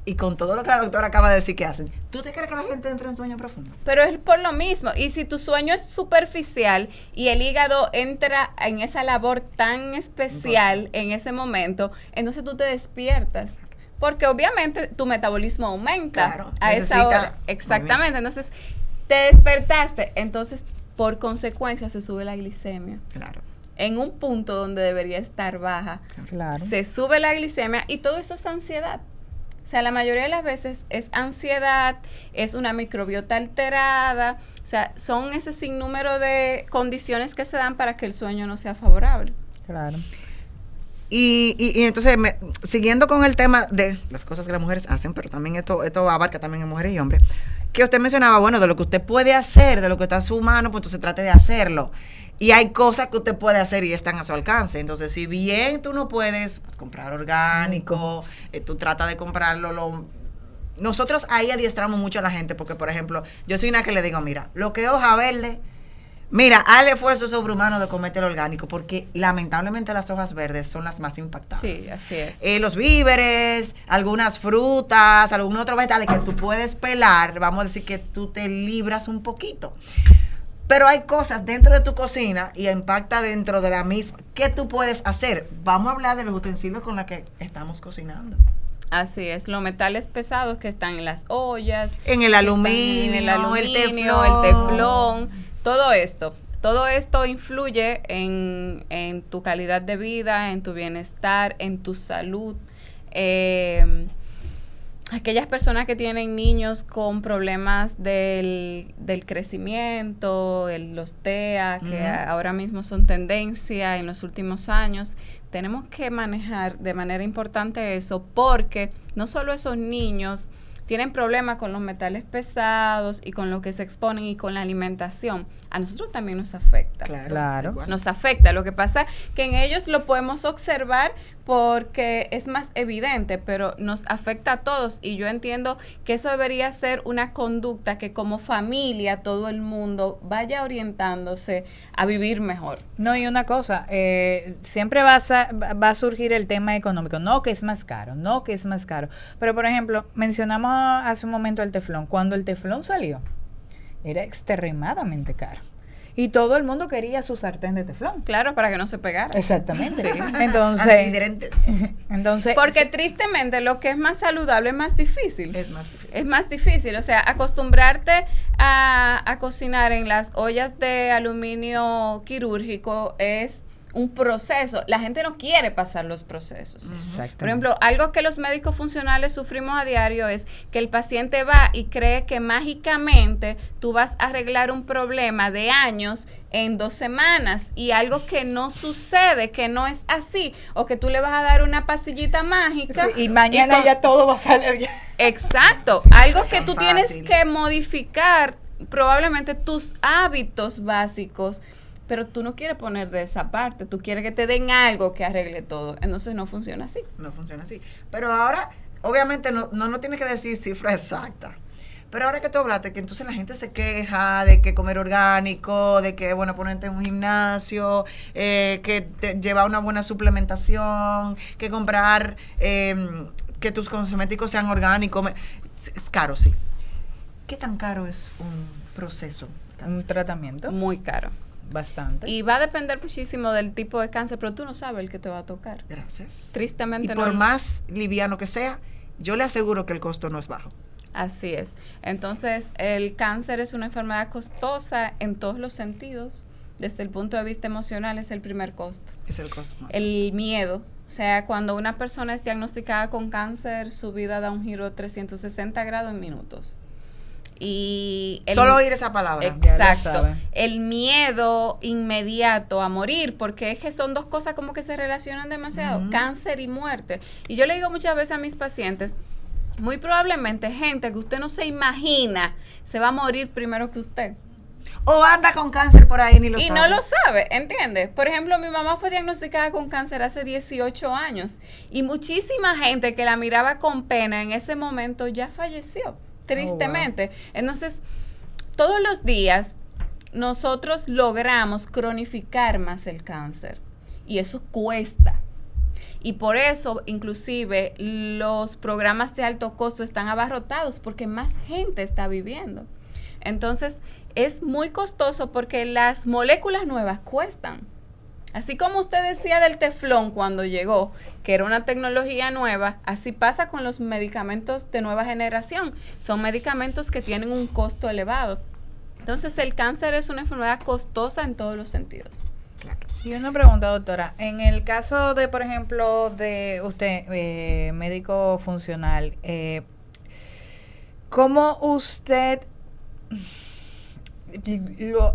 Y con todo lo que la doctora acaba de decir que hacen, ¿tú te crees que la gente entra en sueño profundo? Pero es por lo mismo. Y si tu sueño es superficial y el hígado entra en esa labor tan especial en ese momento, entonces tú te despiertas. Porque obviamente tu metabolismo aumenta a esa hora. Exactamente. Entonces, te despertaste. Entonces, por consecuencia, se sube la glicemia. Claro. En un punto donde debería estar baja. Claro. Se sube la glicemia y todo eso es ansiedad. O sea, la mayoría de las veces es ansiedad, es una microbiota alterada. O sea, son ese sinnúmero de condiciones que se dan para que el sueño no sea favorable. Claro. Y entonces, siguiendo con el tema de las cosas que las mujeres hacen, pero también esto abarca también en mujeres y hombres, que usted mencionaba, bueno, de lo que usted puede hacer, de lo que está a su mano, pues entonces trate de hacerlo. Y hay cosas que usted puede hacer y están a su alcance. Entonces, si bien tú no puedes comprar orgánico, tú trata de comprarlo. Nosotros ahí adiestramos mucho a la gente, porque, por ejemplo, yo soy una que le digo, mira, lo que es hoja verde, mira, haz el esfuerzo sobrehumano de comerte el orgánico, porque lamentablemente las hojas verdes son las más impactantes. Sí, así es. Los víveres, algunas frutas, algunos otros vegetales que tú puedes pelar, vamos a decir que tú te libras un poquito. Pero hay cosas dentro de tu cocina y impacta dentro de la misma. ¿Qué tú puedes hacer? Vamos a hablar de los utensilios con los que estamos cocinando. Así es, los metales pesados que están en las ollas. En el aluminio, el teflón, todo esto influye en tu calidad de vida, en tu bienestar, en tu salud. Aquellas personas que tienen niños con problemas del crecimiento, los TEA, que ahora mismo son tendencia en los últimos años, tenemos que manejar de manera importante eso, porque no solo esos niños tienen problemas con los metales pesados y con lo que se exponen y con la alimentación, a nosotros también nos afecta. Claro. Nos afecta. Lo que pasa es que en ellos lo podemos observar porque es más evidente, pero nos afecta a todos, y yo entiendo que eso debería ser una conducta que como familia todo el mundo vaya orientándose a vivir mejor. No, y una cosa, siempre va a surgir el tema económico, no que es más caro, pero por ejemplo, mencionamos hace un momento el teflón. Cuando el teflón salió, era extremadamente caro. Y todo el mundo quería su sartén de teflón. Claro, para que no se pegara. Exactamente. Sí. Entonces, porque tristemente lo que es más saludable es más difícil. Es más difícil. Es más difícil, o sea, acostumbrarte a cocinar en las ollas de aluminio quirúrgico es un proceso. La gente no quiere pasar los procesos. Exactamente. Por ejemplo, algo que los médicos funcionales sufrimos a diario es que el paciente va y cree que mágicamente tú vas a arreglar un problema de años en 2 semanas, y algo que no sucede, que no es así, o que tú le vas a dar una pastillita mágica y mañana ya todo va a salir. Exacto, Sí, algo que tan tú tienes fácil. que modificar probablemente tus hábitos básicos, pero tú no quieres poner de esa parte, tú quieres que te den algo que arregle todo, entonces no funciona así. No funciona así. Pero ahora, obviamente, no tienes que decir cifra exacta. Pero ahora que tú hablaste, que entonces la gente se queja de que comer orgánico, de que, bueno, ponerte en un gimnasio, que llevar una buena suplementación, que comprar, que tus cosméticos sean orgánicos. Es caro, sí. ¿Qué tan caro es un proceso? Un tratamiento. Muy caro. Bastante. Y va a depender muchísimo del tipo de cáncer, pero tú no sabes el que te va a tocar. Gracias. Tristemente Y por no. más liviano que sea, yo le aseguro que el costo no es bajo. Así es. Entonces, el cáncer es una enfermedad costosa en todos los sentidos. Desde el punto de vista emocional es el primer costo. Es el costo más. El miedo. O sea, cuando una persona es diagnosticada con cáncer, su vida da un giro 360 grados en minutos. Y solo oír esa palabra. Exacto. El miedo inmediato a morir, porque es que son dos cosas como que se relacionan demasiado, cáncer y muerte. Y yo le digo muchas veces a mis pacientes, muy probablemente gente que usted no se imagina se va a morir primero que usted. O anda con cáncer por ahí ni lo y sabe. no lo sabe, ¿entiendes? Por ejemplo, mi mamá fue diagnosticada con cáncer hace 18 años y muchísima gente que la miraba con pena en ese momento ya falleció, tristemente. Oh, wow. Entonces, todos los días nosotros logramos cronificar más el cáncer y eso cuesta. Y por eso, inclusive, los programas de alto costo están abarrotados porque más gente está viviendo. Entonces, es muy costoso porque las moléculas nuevas cuestan. Así como usted decía del teflón cuando llegó, que era una tecnología nueva, así pasa con los medicamentos de nueva generación. Son medicamentos que tienen un costo elevado. Entonces, el cáncer es una enfermedad costosa en todos los sentidos. Claro. Y una pregunta, doctora. En el caso de, por ejemplo, de usted, médico funcional, ¿cómo usted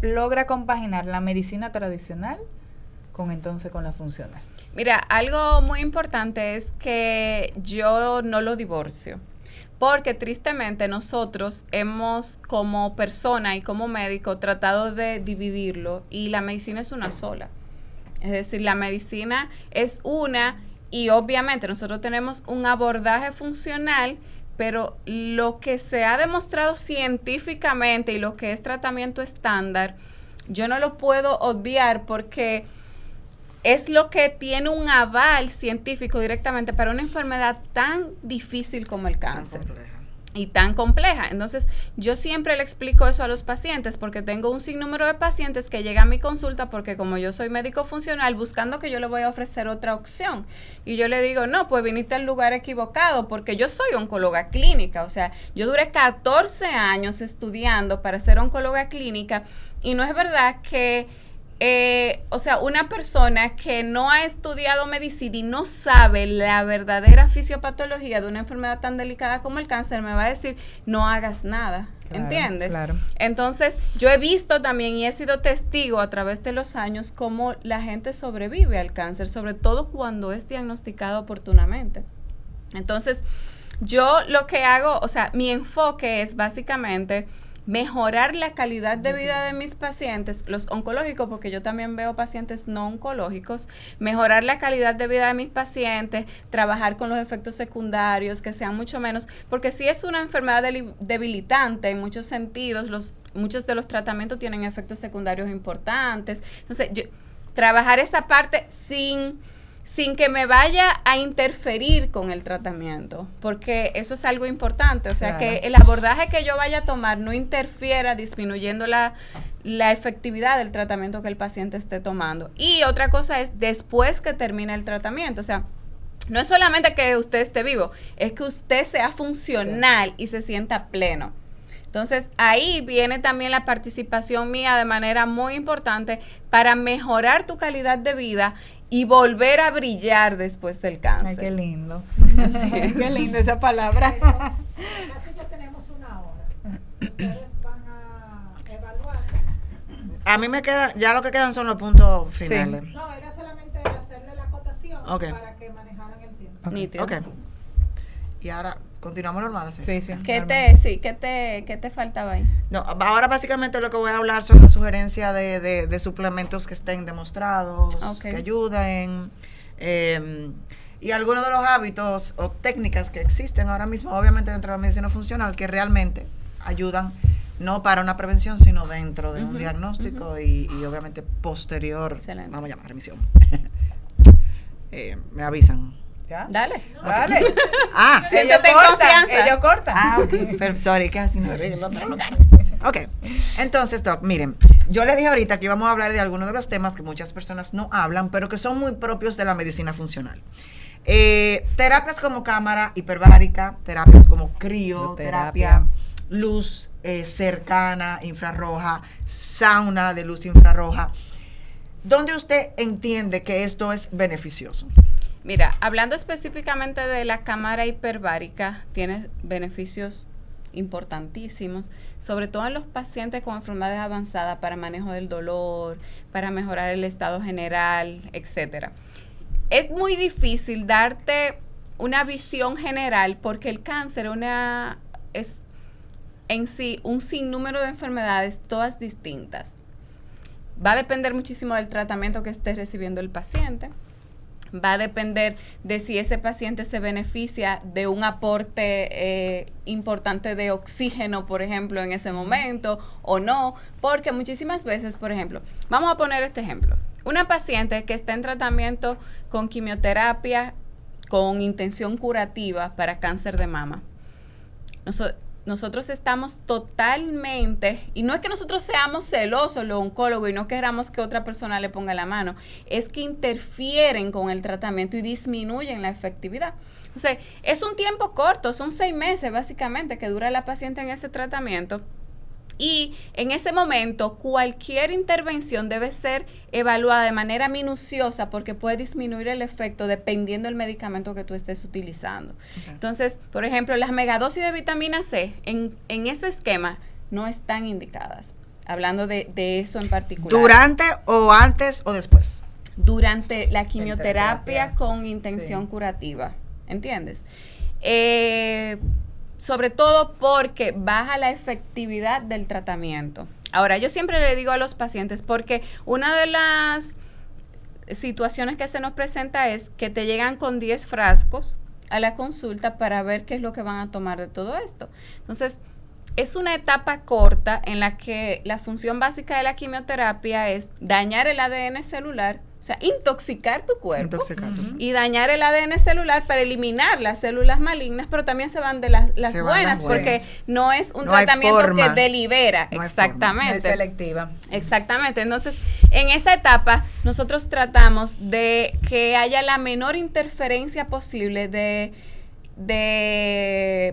logra compaginar la medicina tradicional con la funcional? Mira, algo muy importante es que yo no lo divorcio. Porque tristemente nosotros hemos como persona y como médico tratado de dividirlo y la medicina es una sola. Es decir, la medicina es una y obviamente nosotros tenemos un abordaje funcional, pero lo que se ha demostrado científicamente y lo que es tratamiento estándar, yo no lo puedo obviar porque es lo que tiene un aval científico directamente para una enfermedad tan difícil como el cáncer. Y tan compleja. Entonces, yo siempre le explico eso a los pacientes porque tengo un sinnúmero de pacientes que llegan a mi consulta porque como yo soy médico funcional, buscando que yo le voy a ofrecer otra opción. Y yo le digo, no, pues viniste al lugar equivocado porque yo soy oncóloga clínica. O sea, yo duré 14 años estudiando para ser oncóloga clínica y no es verdad que o sea, una persona que no ha estudiado medicina y no sabe la verdadera fisiopatología de una enfermedad tan delicada como el cáncer me va a decir, no hagas nada, claro, ¿entiendes? Claro. Entonces, yo he visto también y he sido testigo a través de los años cómo la gente sobrevive al cáncer, sobre todo cuando es diagnosticado oportunamente. Entonces, yo lo que hago, o sea, mi enfoque es básicamente mejorar la calidad de vida de mis pacientes, los oncológicos, porque yo también veo pacientes no oncológicos, mejorar la calidad de vida de mis pacientes, trabajar con los efectos secundarios, que sean mucho menos, porque si es una enfermedad debilitante en muchos sentidos, muchos de los tratamientos tienen efectos secundarios importantes. Entonces, trabajar esa parte sin que me vaya a interferir con el tratamiento, porque eso es algo importante, o sea, claro, que el abordaje que yo vaya a tomar no interfiera disminuyendo la la efectividad del tratamiento que el paciente esté tomando. Y otra cosa es después que termine el tratamiento, o sea, no es solamente que usted esté vivo, es que usted sea funcional y se sienta pleno. Entonces, ahí viene también la participación mía de manera muy importante para mejorar tu calidad de vida y volver a brillar después del cáncer. Ay, qué lindo. Sí. Qué linda esa palabra. Casi ya tenemos una hora. Ustedes van a evaluar. A mí me queda, ya lo que quedan son los puntos finales. No, era solamente hacerle la acotación para que manejaran el tiempo. Nítido. Ok. Y ahora, continuamos normal así. Sí, sí. ¿Qué te faltaba ahí? No, ahora básicamente lo que voy a hablar son las sugerencias de suplementos que estén demostrados, que ayuden, y algunos de los hábitos o técnicas que existen ahora mismo, obviamente dentro de la medicina funcional, que realmente ayudan no para una prevención, sino dentro de un diagnóstico y obviamente posterior, Excelente. vamos a llamar remisión. Me avisan. ¿Ya? Dale. Dale. Siéntete en confianza. Ellos cortan. Ok. Pero, sorry, que así no arreglo el otro lugar. Ok. Entonces, Doc, miren, yo le dije ahorita que íbamos a hablar de algunos de los temas que muchas personas no hablan, pero que son muy propios de la medicina funcional. Terapias como cámara hiperbárica, terapias como crioterapia, luz cercana, infrarroja, sauna de luz infrarroja. ¿Dónde usted entiende que esto es beneficioso? Mira, hablando específicamente de la cámara hiperbárica, tiene beneficios importantísimos, sobre todo en los pacientes con enfermedades avanzadas para manejo del dolor, para mejorar el estado general, etcétera. Es muy difícil darte una visión general porque el cáncer es en sí un sinnúmero de enfermedades, todas distintas. Va a depender muchísimo del tratamiento que esté recibiendo el paciente. Va a depender de si ese paciente se beneficia de un aporte importante de oxígeno, por ejemplo, en ese momento o no, porque muchísimas veces, por ejemplo, vamos a poner este ejemplo. Una paciente que está en tratamiento con quimioterapia con intención curativa para cáncer de mama. Nosotros estamos totalmente, y no es que nosotros seamos celosos los oncólogos y no queramos que otra persona le ponga la mano, es que interfieren con el tratamiento y disminuyen la efectividad. O sea, es un tiempo corto, son 6 meses básicamente que dura la paciente en ese tratamiento. Y en ese momento cualquier intervención debe ser evaluada de manera minuciosa porque puede disminuir el efecto dependiendo del medicamento que tú estés utilizando. Okay. Entonces, por ejemplo, las megadosis de vitamina C en ese esquema no están indicadas. Hablando de eso en particular. ¿Durante o antes o después? Durante la quimioterapia con intención curativa. ¿Entiendes? Sobre todo porque baja la efectividad del tratamiento. Ahora, yo siempre le digo a los pacientes, porque una de las situaciones que se nos presenta es que te llegan con 10 frascos a la consulta para ver qué es lo que van a tomar de todo esto. Entonces, es una etapa corta en la que la función básica de la quimioterapia es dañar el ADN celular, o sea, intoxicar tu cuerpo y dañar el ADN celular para eliminar las células malignas, pero también se van de las buenas, porque no es un tratamiento que delibera. Exactamente. Es selectiva. Exactamente. Entonces, en esa etapa, nosotros tratamos de que haya la menor interferencia posible de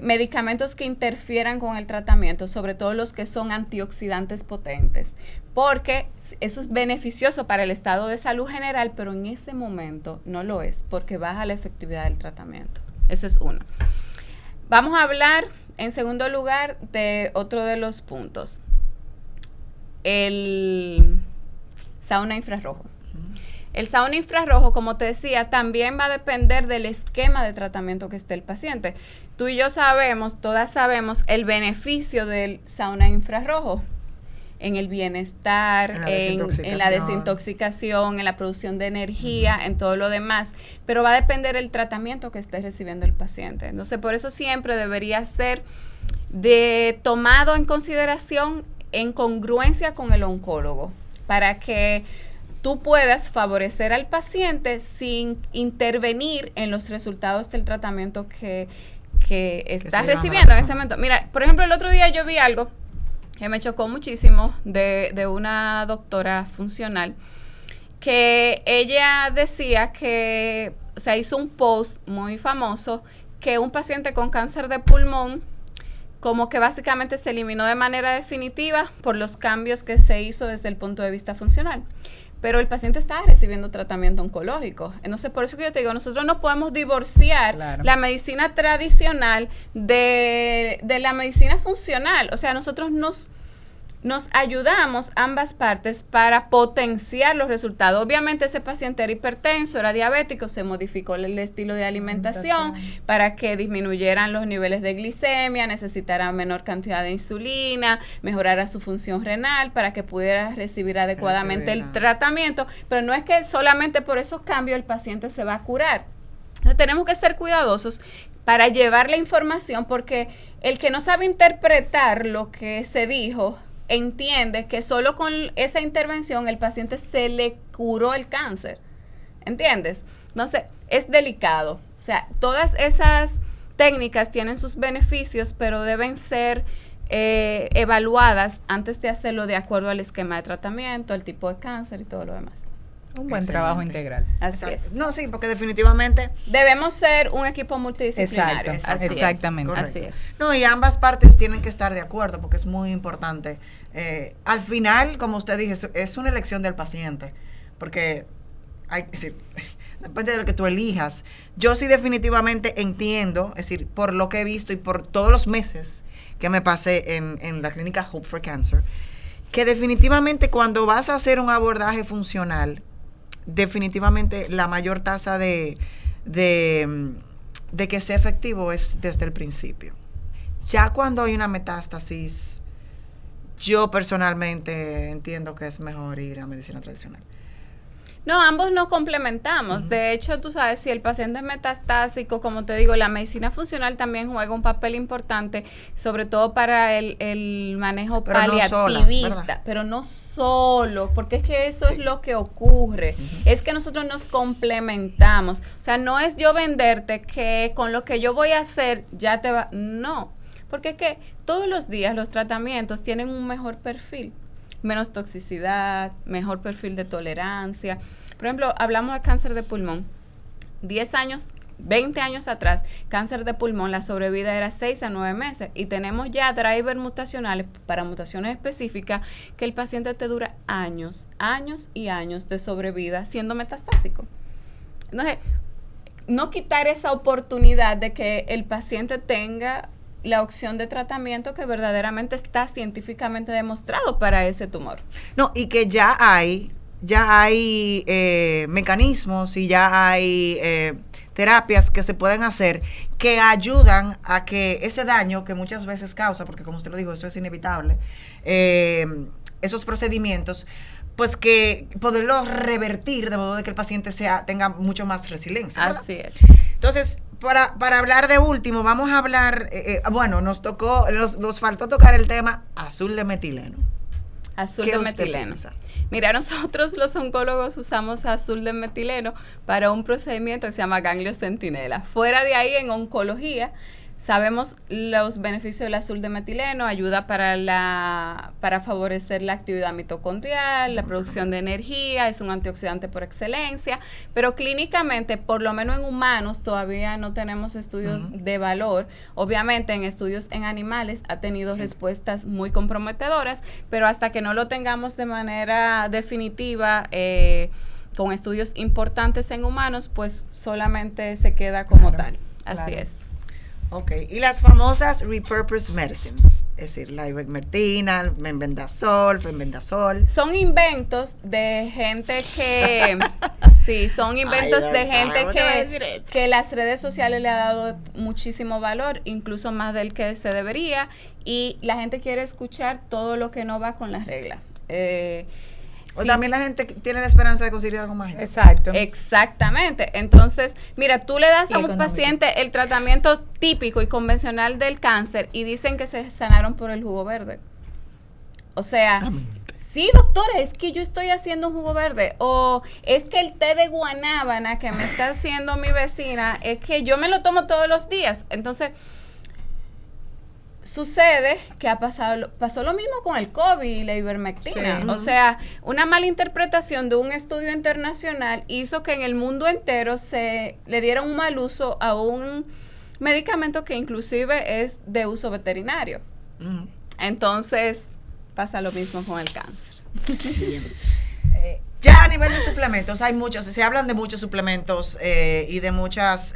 medicamentos que interfieran con el tratamiento, sobre todo los que son antioxidantes potentes, porque eso es beneficioso para el estado de salud general, pero en ese momento no lo es, porque baja la efectividad del tratamiento. Eso es uno. Vamos a hablar, en segundo lugar, de otro de los puntos. El sauna infrarrojo. El sauna infrarrojo, como te decía, también va a depender del esquema de tratamiento que esté el paciente. Tú y yo todas sabemos el beneficio del sauna infrarrojo en el bienestar, en la desintoxicación, en la producción de energía, en todo lo demás, pero va a depender del tratamiento que esté recibiendo el paciente. Entonces, por eso siempre debería ser tomado en consideración en congruencia con el oncólogo, para que tú puedas favorecer al paciente sin intervenir en los resultados del tratamiento que estás recibiendo en ese momento. Mira, por ejemplo, el otro día yo vi algo que me chocó muchísimo de una doctora funcional, que ella decía que, o sea, hizo un post muy famoso, que un paciente con cáncer de pulmón como que básicamente se eliminó de manera definitiva por los cambios que se hizo desde el punto de vista funcional. Pero el paciente está recibiendo tratamiento oncológico. Entonces, por eso que yo te digo, nosotros no podemos divorciar la medicina tradicional de la medicina funcional. O sea, nosotros nos ayudamos ambas partes para potenciar los resultados. Obviamente ese paciente era hipertenso, era diabético, se modificó el estilo de alimentación para que disminuyeran los niveles de glicemia, necesitara menor cantidad de insulina, mejorara su función renal para que pudiera recibir adecuadamente el tratamiento, pero no es que solamente por esos cambios el paciente se va a curar. Entonces, tenemos que ser cuidadosos para llevar la información, porque el que no sabe interpretar lo que se dijo entiende que solo con esa intervención el paciente se le curó el cáncer, ¿entiendes? Entonces, es delicado. O sea, todas esas técnicas tienen sus beneficios, pero deben ser evaluadas antes de hacerlo de acuerdo al esquema de tratamiento, el tipo de cáncer y todo lo demás. Un buen trabajo integral. Así es. No, sí, porque definitivamente debemos ser un equipo multidisciplinario. Exactamente. Así es. No, y ambas partes tienen que estar de acuerdo, porque es muy importante. Al final, como usted dice, es una elección del paciente, porque es decir, depende de lo que tú elijas. Yo sí definitivamente entiendo, es decir, por lo que he visto y por todos los meses que me pasé en la clínica Hope for Cancer, que definitivamente cuando vas a hacer un abordaje funcional, definitivamente la mayor tasa de que sea efectivo es desde el principio. Ya cuando hay una metástasis, yo personalmente entiendo que es mejor ir a medicina tradicional. No, ambos nos complementamos. De hecho, tú sabes, si el paciente es metastásico, como te digo, la medicina funcional también juega un papel importante, sobre todo para el manejo paliativista, pero no solo, porque es que eso es lo que ocurre. Es que nosotros nos complementamos. O sea, no es yo venderte que con lo que yo voy a hacer ya te va... No, porque es que todos los días los tratamientos tienen un mejor perfil. Menos toxicidad, mejor perfil de tolerancia. Por ejemplo, hablamos de cáncer de pulmón. 10 años, 20 años atrás, cáncer de pulmón, la sobrevida era 6 a 9 meses. Y tenemos ya drivers mutacionales para mutaciones específicas que el paciente te dura años y años de sobrevida siendo metastásico. Entonces, no quitar esa oportunidad de que el paciente tenga la opción de tratamiento que verdaderamente está científicamente demostrado para ese tumor. No, y que ya hay mecanismos y ya hay terapias que se pueden hacer que ayudan a que ese daño que muchas veces causa, porque como usted lo dijo, esto es inevitable, esos procedimientos, pues que poderlo revertir de modo de que el paciente tenga mucho más resiliencia, ¿verdad? Así es. Entonces, para hablar de último, vamos a hablar, nos faltó tocar el tema azul de metileno. Azul de metileno. Mira, nosotros los oncólogos usamos azul de metileno para un procedimiento que se llama ganglio centinela. Fuera de ahí, en oncología, sabemos los beneficios del azul de metileno, ayuda para favorecer la actividad mitocondrial, la producción de energía, es un antioxidante por excelencia, pero clínicamente, por lo menos en humanos, todavía no tenemos estudios de valor. Obviamente, en estudios en animales ha tenido respuestas muy comprometedoras, pero hasta que no lo tengamos de manera definitiva, con estudios importantes en humanos, pues solamente se queda como tal. Así es. Ok, y las famosas repurposed medicines, es decir, la ivermectina, mebendazol, fenbendazol. Son inventos de gente que, sí, son inventos de gente que las redes sociales le ha dado muchísimo valor, incluso más del que se debería, y la gente quiere escuchar todo lo que no va con las reglas. O también la gente tiene la esperanza de conseguir algo más. Exacto. Exactamente. Entonces, mira, tú le das a un paciente el tratamiento típico y convencional del cáncer y dicen que se sanaron por el jugo verde. O sea, sí, doctora, es que yo estoy haciendo un jugo verde. O es que el té de guanábana que me está haciendo mi vecina, es que yo me lo tomo todos los días. Entonces, sucede que pasó lo mismo con el COVID y la ivermectina. Sí. O sea, una mala interpretación de un estudio internacional hizo que en el mundo entero se le diera un mal uso a un medicamento que inclusive es de uso veterinario. Ujú. Entonces, pasa lo mismo con el cáncer. Bien. Ya a nivel de suplementos, hay muchos, se hablan de muchos suplementos y de muchas,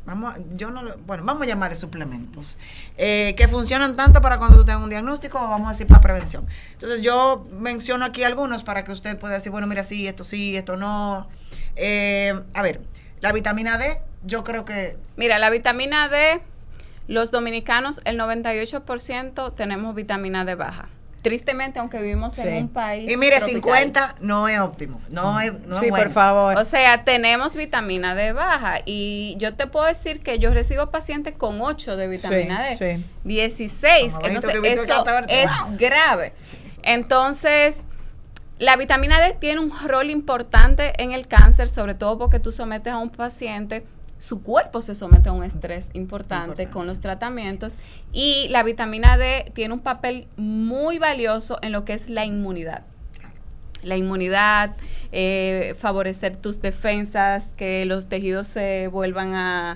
vamos a llamarle suplementos, que funcionan tanto para cuando tú tengas un diagnóstico o vamos a decir para prevención. Entonces yo menciono aquí algunos para que usted pueda decir, bueno, mira, sí, esto no. A ver, la vitamina D, yo creo que... Mira, la vitamina D, los dominicanos, el 98% tenemos vitamina D baja. Tristemente, aunque vivimos en un país Y mire, tropical. 50 no es óptimo, no es Sí, bueno. por favor. O sea, tenemos vitamina D baja y yo te puedo decir que yo recibo pacientes con 8 de vitamina Sí, D, sí. 16, Como entonces Benito, que Benito eso canta, es ¡wow! grave. Sí, eso. Entonces, la vitamina D tiene un rol importante en el cáncer, sobre todo porque tú sometes a un paciente, su cuerpo se somete a un estrés importante con los tratamientos y la vitamina D tiene un papel muy valioso en lo que es la inmunidad. La inmunidad, favorecer tus defensas, que los tejidos se vuelvan a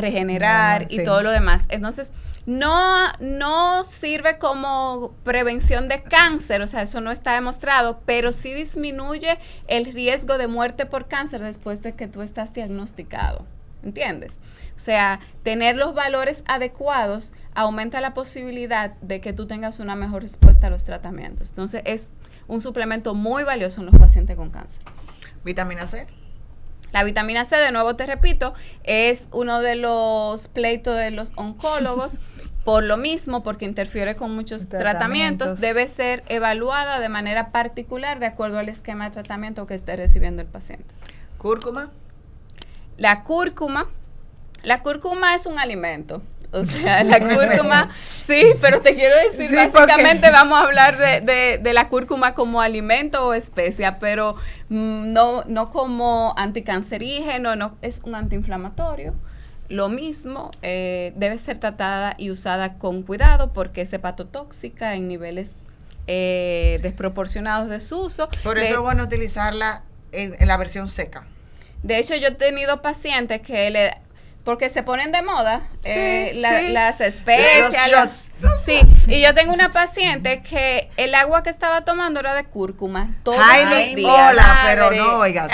regenerar Normal, y sí. todo lo demás. Entonces, no sirve como prevención de cáncer, o sea, eso no está demostrado, pero sí disminuye el riesgo de muerte por cáncer después de que tú estás diagnosticado. ¿Entiendes? O sea, tener los valores adecuados aumenta la posibilidad de que tú tengas una mejor respuesta a los tratamientos. Entonces, es un suplemento muy valioso en los pacientes con cáncer. Vitamina C. La vitamina C, de nuevo te repito, es uno de los pleitos de los oncólogos. Por lo mismo, porque interfiere con muchos tratamientos, debe ser evaluada de manera particular de acuerdo al esquema de tratamiento que esté recibiendo el paciente. Cúrcuma. La cúrcuma es un alimento. O sea, la cúrcuma, sí, pero te quiero decir, Sí, básicamente vamos a hablar de la cúrcuma como alimento o especia, pero no como anticancerígeno, no, es un antiinflamatorio. Lo mismo, debe ser tratada y usada con cuidado porque es hepatotóxica en niveles desproporcionados de su uso. Por eso es bueno utilizarla en la versión seca. De hecho, yo he tenido pacientes que porque se ponen de moda Sí. las especias. Los shots. Sí, y yo tengo una paciente que el agua que estaba tomando era de cúrcuma todos los Ay, días. hola, pero madre. no oigas.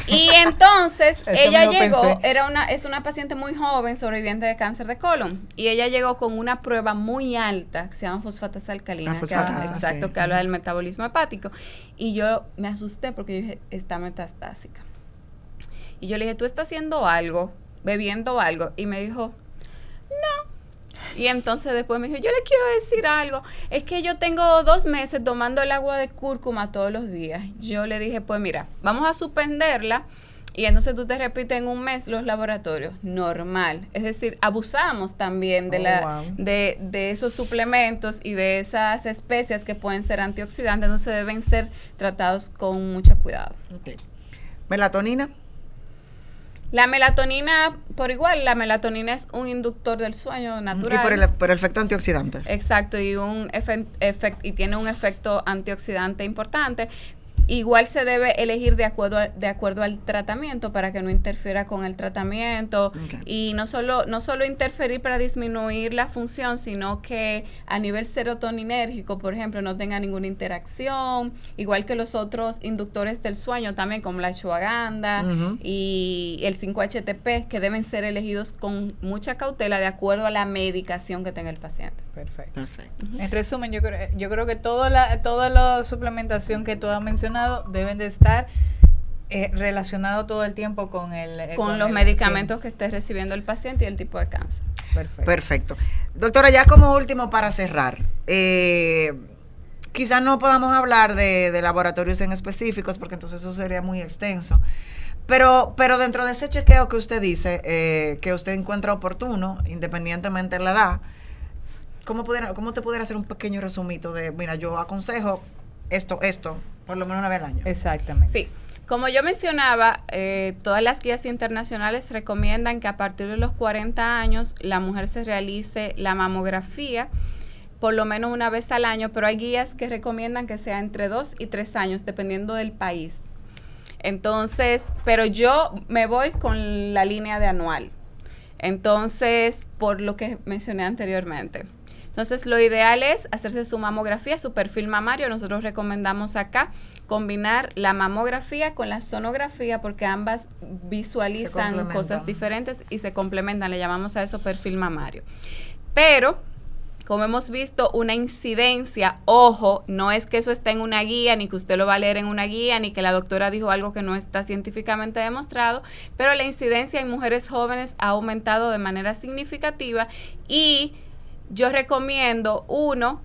Y entonces Eso ella me lo llegó, pensé. es una paciente muy joven, sobreviviente de cáncer de colon, y ella llegó con una prueba muy alta que se llama fosfatasa alcalina, La fosfatasa, exacto, sí. que habla del metabolismo hepático. Y yo me asusté porque yo dije, está metastásica. Y yo le dije, ¿tú estás haciendo algo, bebiendo algo? Y me dijo, no. Y entonces después me dijo, yo le quiero decir algo, es que yo tengo 2 meses tomando el agua de cúrcuma todos los días. Yo le dije, pues mira, vamos a suspenderla y entonces tú te repites en un mes los laboratorios. Normal. Es decir, abusamos también de de esos suplementos y de esas especias que pueden ser antioxidantes, entonces deben ser tratados con mucho cuidado. Okay. Melatonina. La melatonina, por igual, la melatonina es un inductor del sueño natural. Y por el efecto antioxidante. Exacto, y y tiene un efecto antioxidante importante. Igual se debe elegir de acuerdo al tratamiento para que no interfiera con el tratamiento. Okay. Y no solo interferir para disminuir la función, sino que a nivel serotoninérgico, por ejemplo, no tenga ninguna interacción. Igual que los otros inductores del sueño también, como la ashwagandha y el 5-HTP, que deben ser elegidos con mucha cautela de acuerdo a la medicación que tenga el paciente. Perfecto. Perfecto. En resumen, yo creo que toda la suplementación que tú has mencionado deben de estar relacionado todo el tiempo con los medicamentos que esté recibiendo el paciente y el tipo de cáncer. Perfecto. Perfecto. Doctora, ya como último para cerrar, quizás no podamos hablar de laboratorios en específicos porque entonces eso sería muy extenso. Pero dentro de ese chequeo que usted dice, que usted encuentra oportuno, independientemente de la edad, ¿cómo te pudiera hacer un pequeño resumito de, mira, yo aconsejo esto, por lo menos una vez al año? Exactamente. Sí. Como yo mencionaba, todas las guías internacionales recomiendan que a partir de los 40 años la mujer se realice la mamografía por lo menos una vez al año, pero hay guías que recomiendan que sea entre 2 y 3 años, dependiendo del país. Entonces, pero yo me voy con la línea de anual. Entonces, por lo que mencioné anteriormente. Entonces, lo ideal es hacerse su mamografía, su perfil mamario. Nosotros recomendamos acá combinar la mamografía con la sonografía porque ambas visualizan cosas diferentes y se complementan. Le llamamos a eso perfil mamario. Pero, como hemos visto, una incidencia, ojo, no es que eso esté en una guía, ni que usted lo va a leer en una guía, ni que la doctora dijo algo que no está científicamente demostrado, pero la incidencia en mujeres jóvenes ha aumentado de manera significativa y yo recomiendo,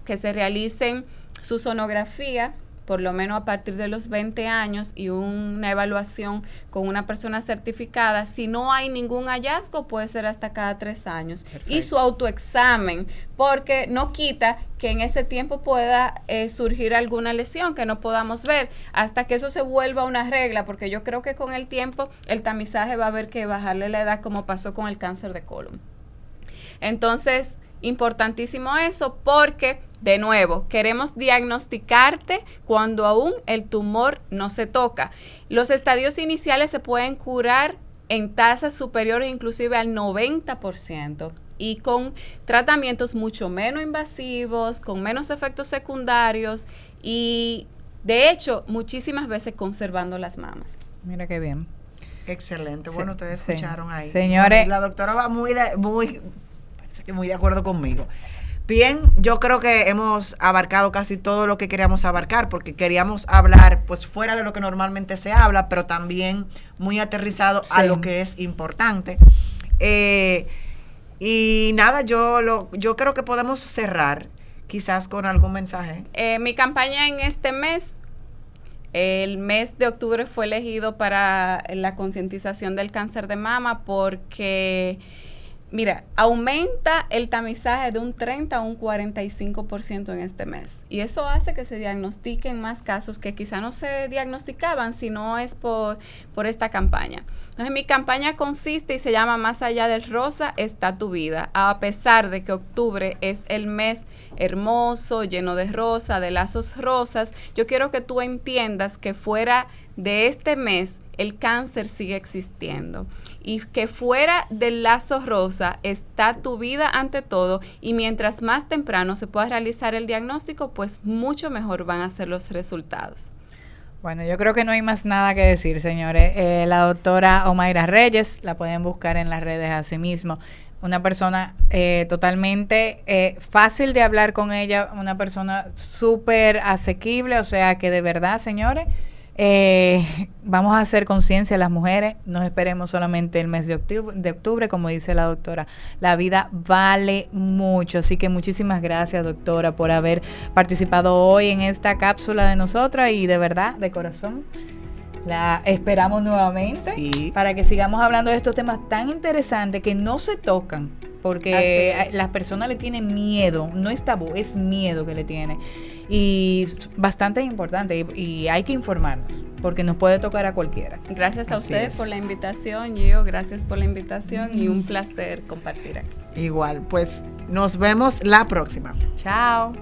que se realicen su sonografía, por lo menos a partir de los 20 años y una evaluación con una persona certificada. Si no hay ningún hallazgo, puede ser hasta cada 3 años. Perfecto. Y su autoexamen, porque no quita que en ese tiempo pueda surgir alguna lesión que no podamos ver, hasta que eso se vuelva una regla, porque yo creo que con el tiempo el tamizaje va a haber que bajarle la edad, como pasó con el cáncer de colon. Entonces, importantísimo eso, porque de nuevo, queremos diagnosticarte cuando aún el tumor no se toca. Los estadios iniciales se pueden curar en tasas superiores inclusive al 90% y con tratamientos mucho menos invasivos, con menos efectos secundarios y de hecho muchísimas veces conservando las mamas. Mira qué bien. Excelente. Bueno, ustedes escucharon ahí. Señores. Bueno, la doctora va parece que muy de acuerdo conmigo. Bien, yo creo que hemos abarcado casi todo lo que queríamos abarcar, porque queríamos hablar pues fuera de lo que normalmente se habla, pero también muy aterrizado a lo que es importante. Y nada, yo creo que podemos cerrar quizás con algún mensaje. Mi campaña en este mes, el mes de octubre fue elegido para la concientización del cáncer de mama porque... Mira, aumenta el tamizaje de un 30 a un 45% en este mes. Y eso hace que se diagnostiquen más casos que quizá no se diagnosticaban si no es por esta campaña. Entonces, mi campaña consiste y se llama Más allá del rosa está tu vida. A pesar de que octubre es el mes hermoso, lleno de rosa, de lazos rosas, yo quiero que tú entiendas que fuera de este mes el cáncer sigue existiendo y que fuera del lazo rosa está tu vida ante todo y mientras más temprano se pueda realizar el diagnóstico, pues mucho mejor van a ser los resultados. Bueno, yo creo que no hay más nada que decir, señores. La doctora Omaira Reyes, la pueden buscar en las redes asimismo. Una persona totalmente fácil de hablar con ella, una persona súper asequible, o sea que de verdad, señores, vamos a hacer conciencia a las mujeres, no esperemos solamente el mes de octubre, como dice la doctora, la vida vale mucho, así que muchísimas gracias, doctora, por haber participado hoy en esta cápsula de nosotras y de verdad, de corazón, la esperamos nuevamente para que sigamos hablando de estos temas tan interesantes que no se tocan, porque las personas le tienen miedo, no es tabú, es miedo que le tienen. Y bastante importante y hay que informarnos porque nos puede tocar a cualquiera. Gracias a ustedes por la invitación, Gio, gracias por la invitación y un placer compartir aquí. Igual, pues nos vemos la próxima. Chao.